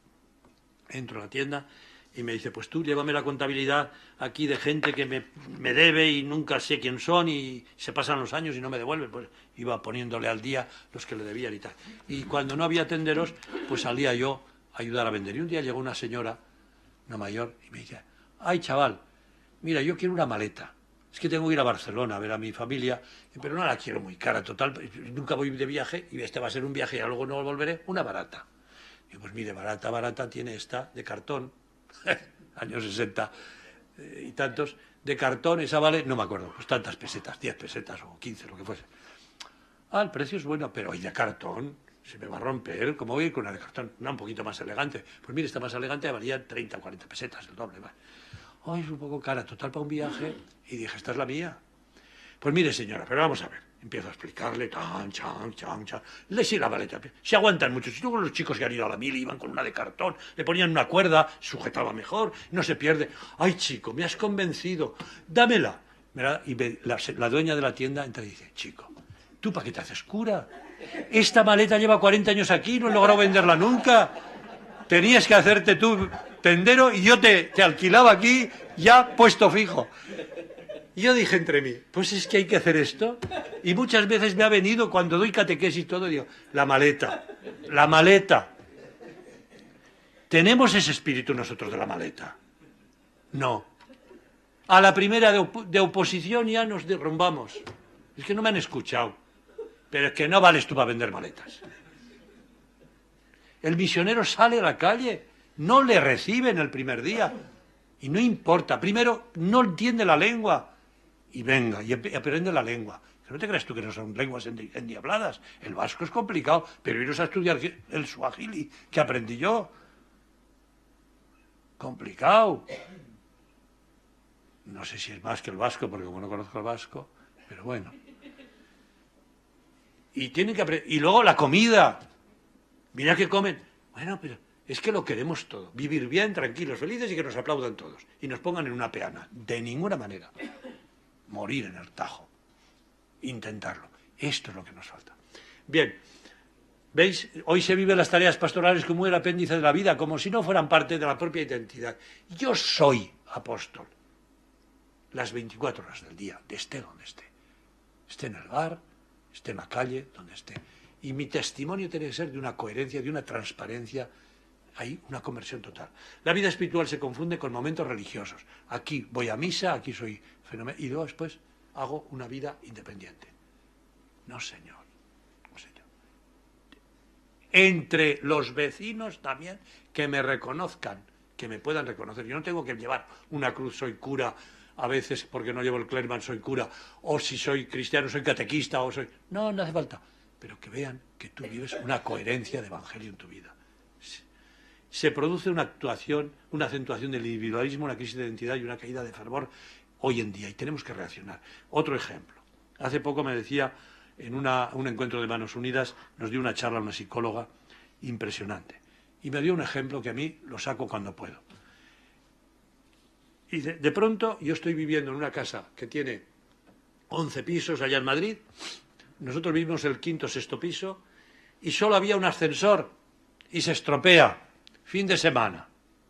entro a la tienda y me dice, pues tú llévame la contabilidad aquí de gente que me debe y nunca sé quién son y se pasan los años y no me devuelven. Pues iba poniéndole al día los que le debían y tal. Y cuando no había tenderos, pues salía yo a ayudar a vender. Y un día llegó una señora, una mayor, y me dice, ay chaval, mira, yo quiero una maleta. Es que tengo que ir a Barcelona a ver a mi familia, pero no la quiero muy cara, total, nunca voy de viaje y este va a ser un viaje y luego no volveré, una barata. Y pues mire, barata tiene esta de cartón, años 60 y tantos, de cartón, esa vale, no me acuerdo, pues tantas pesetas, 10 pesetas o 15, lo que fuese. Ah, el precio es bueno, pero ¿y de cartón? Se me va a romper, ¿cómo voy a ir con una de cartón? Una un poquito más elegante. Pues mire, esta más elegante valía 30 o 40 pesetas, el doble, ¿vale? Ay, es un poco cara, total para un viaje. Y dije, esta es la mía. Pues mire, señora, pero vamos a ver. Empiezo a explicarle, chan. Le sigue la maleta. Se aguantan mucho. Si luego los chicos que han ido a la mili iban con una de cartón, le ponían una cuerda, sujetaba mejor, no se pierde. Ay, chico, me has convencido, dámela. Y la dueña de la tienda entra y dice, chico, ¿tú para qué te haces cura? Esta maleta lleva 40 años aquí, no he logrado venderla nunca. Tenías que hacerte tú tendero y yo te alquilaba aquí ya puesto fijo. Y yo dije entre mí, pues es que hay que hacer esto. Y muchas veces me ha venido cuando doy catequesis y todo, digo, la maleta. ¿Tenemos ese espíritu nosotros de la maleta? No. A la primera de oposición ya nos derrumbamos. Es que no me han escuchado. Pero es que no vales tú para vender maletas. El misionero sale a la calle, no le reciben el primer día. Y no importa. Primero, no entiende la lengua. Y venga, y aprende la lengua. No te creas tú que no son lenguas endiabladas. El vasco es complicado, pero iros a estudiar el suajili, que aprendí yo. Complicado. No sé si es más que el vasco, porque como no conozco el vasco, pero bueno. Y tienen que aprender. Y luego la comida. Mira que comen. Bueno, pero es que lo queremos todo. Vivir bien, tranquilos, felices y que nos aplaudan todos. Y nos pongan en una peana. De ninguna manera. Morir en el tajo. Intentarlo. Esto es lo que nos falta. Bien. ¿Veis? Hoy se viven las tareas pastorales como el apéndice de la vida, como si no fueran parte de la propia identidad. Yo soy apóstol. Las 24 horas del día, esté donde esté. Esté en el bar, esté en la calle, donde esté. Y mi testimonio tiene que ser de una coherencia, de una transparencia. Hay una conversión total. La vida espiritual se confunde con momentos religiosos. Aquí voy a misa, aquí soy fenomenal, y luego después hago una vida independiente. No, señor. No, señor. Entre los vecinos también, que me reconozcan, que me puedan reconocer. Yo no tengo que llevar una cruz, soy cura, a veces porque no llevo el clerman soy cura, o si soy cristiano soy catequista, o soy... No, no hace falta. Pero que vean que tú vives una coherencia de evangelio en tu vida. Se produce una actuación, una acentuación del individualismo, una crisis de identidad y una caída de fervor hoy en día, y tenemos que reaccionar. Otro ejemplo. Hace poco me decía, en un encuentro de Manos Unidas, nos dio una charla una psicóloga impresionante. Y me dio un ejemplo que a mí lo saco cuando puedo. Y de pronto yo estoy viviendo en una casa que tiene 11 pisos allá en Madrid. Nosotros vivimos el quinto, sexto piso y solo había un ascensor y se estropea. Fin de semana.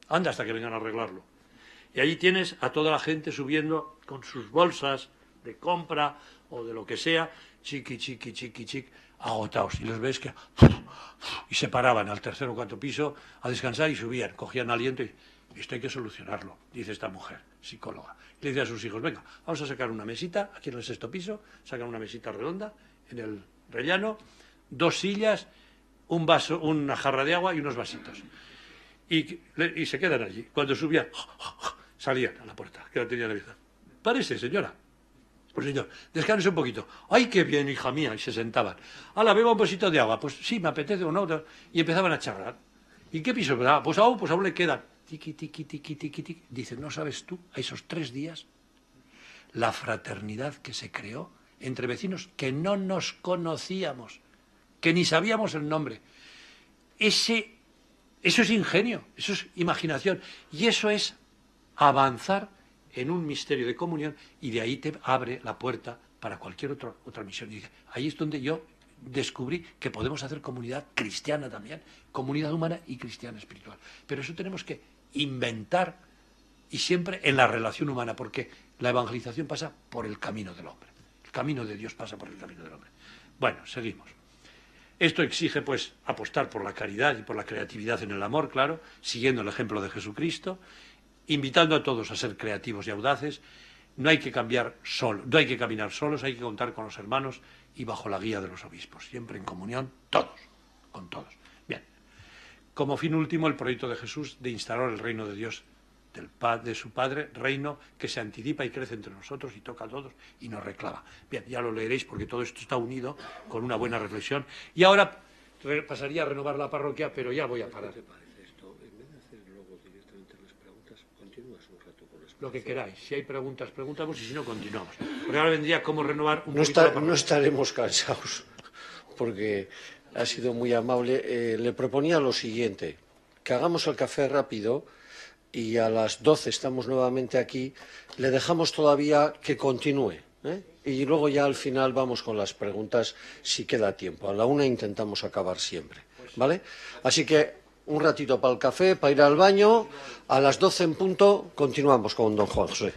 Anda hasta que vengan a arreglarlo. Y allí tienes a toda la gente subiendo con sus bolsas de compra o de lo que sea, chiqui, agotados. Y los ves que... Y se paraban al tercer o cuarto piso a descansar y subían, cogían aliento y... Esto hay que solucionarlo, dice esta mujer, psicóloga. Le dice a sus hijos, venga, vamos a sacar una mesita, aquí en el sexto piso, sacan una mesita redonda, en el rellano, 2 sillas, un vaso, una jarra de agua y unos vasitos. Y se quedan allí. Cuando subían, salían a la puerta, que la tenían abierta. Parece, señora. Pues señor, descanse un poquito. ¡Ay, qué bien, hija mía! Y se sentaban. ¡Hala, beba un vasito de agua! Pues sí, me apetece o no. Y empezaban a charlar. ¿Y qué piso? Pues aún le quedan. Tiqui. Dice, ¿no sabes tú, a esos 3 días, la fraternidad que se creó entre vecinos que no nos conocíamos, que ni sabíamos el nombre? Eso es ingenio, eso es imaginación, y eso es avanzar en un misterio de comunión, y de ahí te abre la puerta para cualquier otra misión. Y dice, ahí es donde yo descubrí que podemos hacer comunidad cristiana también, comunidad humana y cristiana espiritual. Pero eso tenemos que inventar, y siempre en la relación humana, porque la evangelización pasa por el camino del hombre. El camino de Dios pasa por el camino del hombre. Bueno, seguimos. Esto exige, pues, apostar por la caridad y por la creatividad en el amor, claro, siguiendo el ejemplo de Jesucristo, invitando a todos a ser creativos y audaces. No hay que cambiar solo, no hay que caminar solos, hay que contar con los hermanos y bajo la guía de los obispos, siempre en comunión, todos, con todos. Bien, como fin último, el proyecto de Jesús de instaurar el reino de Dios, de su Padre, reino que se anticipa y crece entre nosotros y toca a todos y nos reclama. Bien, ya lo leeréis porque todo esto está unido con una buena reflexión. Y ahora pasaría a renovar la parroquia, pero ya voy a parar. ¿Qué te parece esto? En vez de hacer luego directamente las preguntas, continúas un rato con las preguntas. Lo que queráis. Si hay preguntas, preguntamos, y si no, continuamos. Porque ahora vendría cómo renovar un No, poquito la parroquia. no estaremos cansados, porque ha sido muy amable. Le proponía lo siguiente, que hagamos el café rápido y a las 12 estamos nuevamente aquí. Le dejamos todavía que continúe, ¿eh? Y luego ya al final vamos con las preguntas si queda tiempo. A la 1 intentamos acabar siempre, ¿vale? Así que un ratito para el café, para ir al baño. A las 12 en punto continuamos con don Juan José.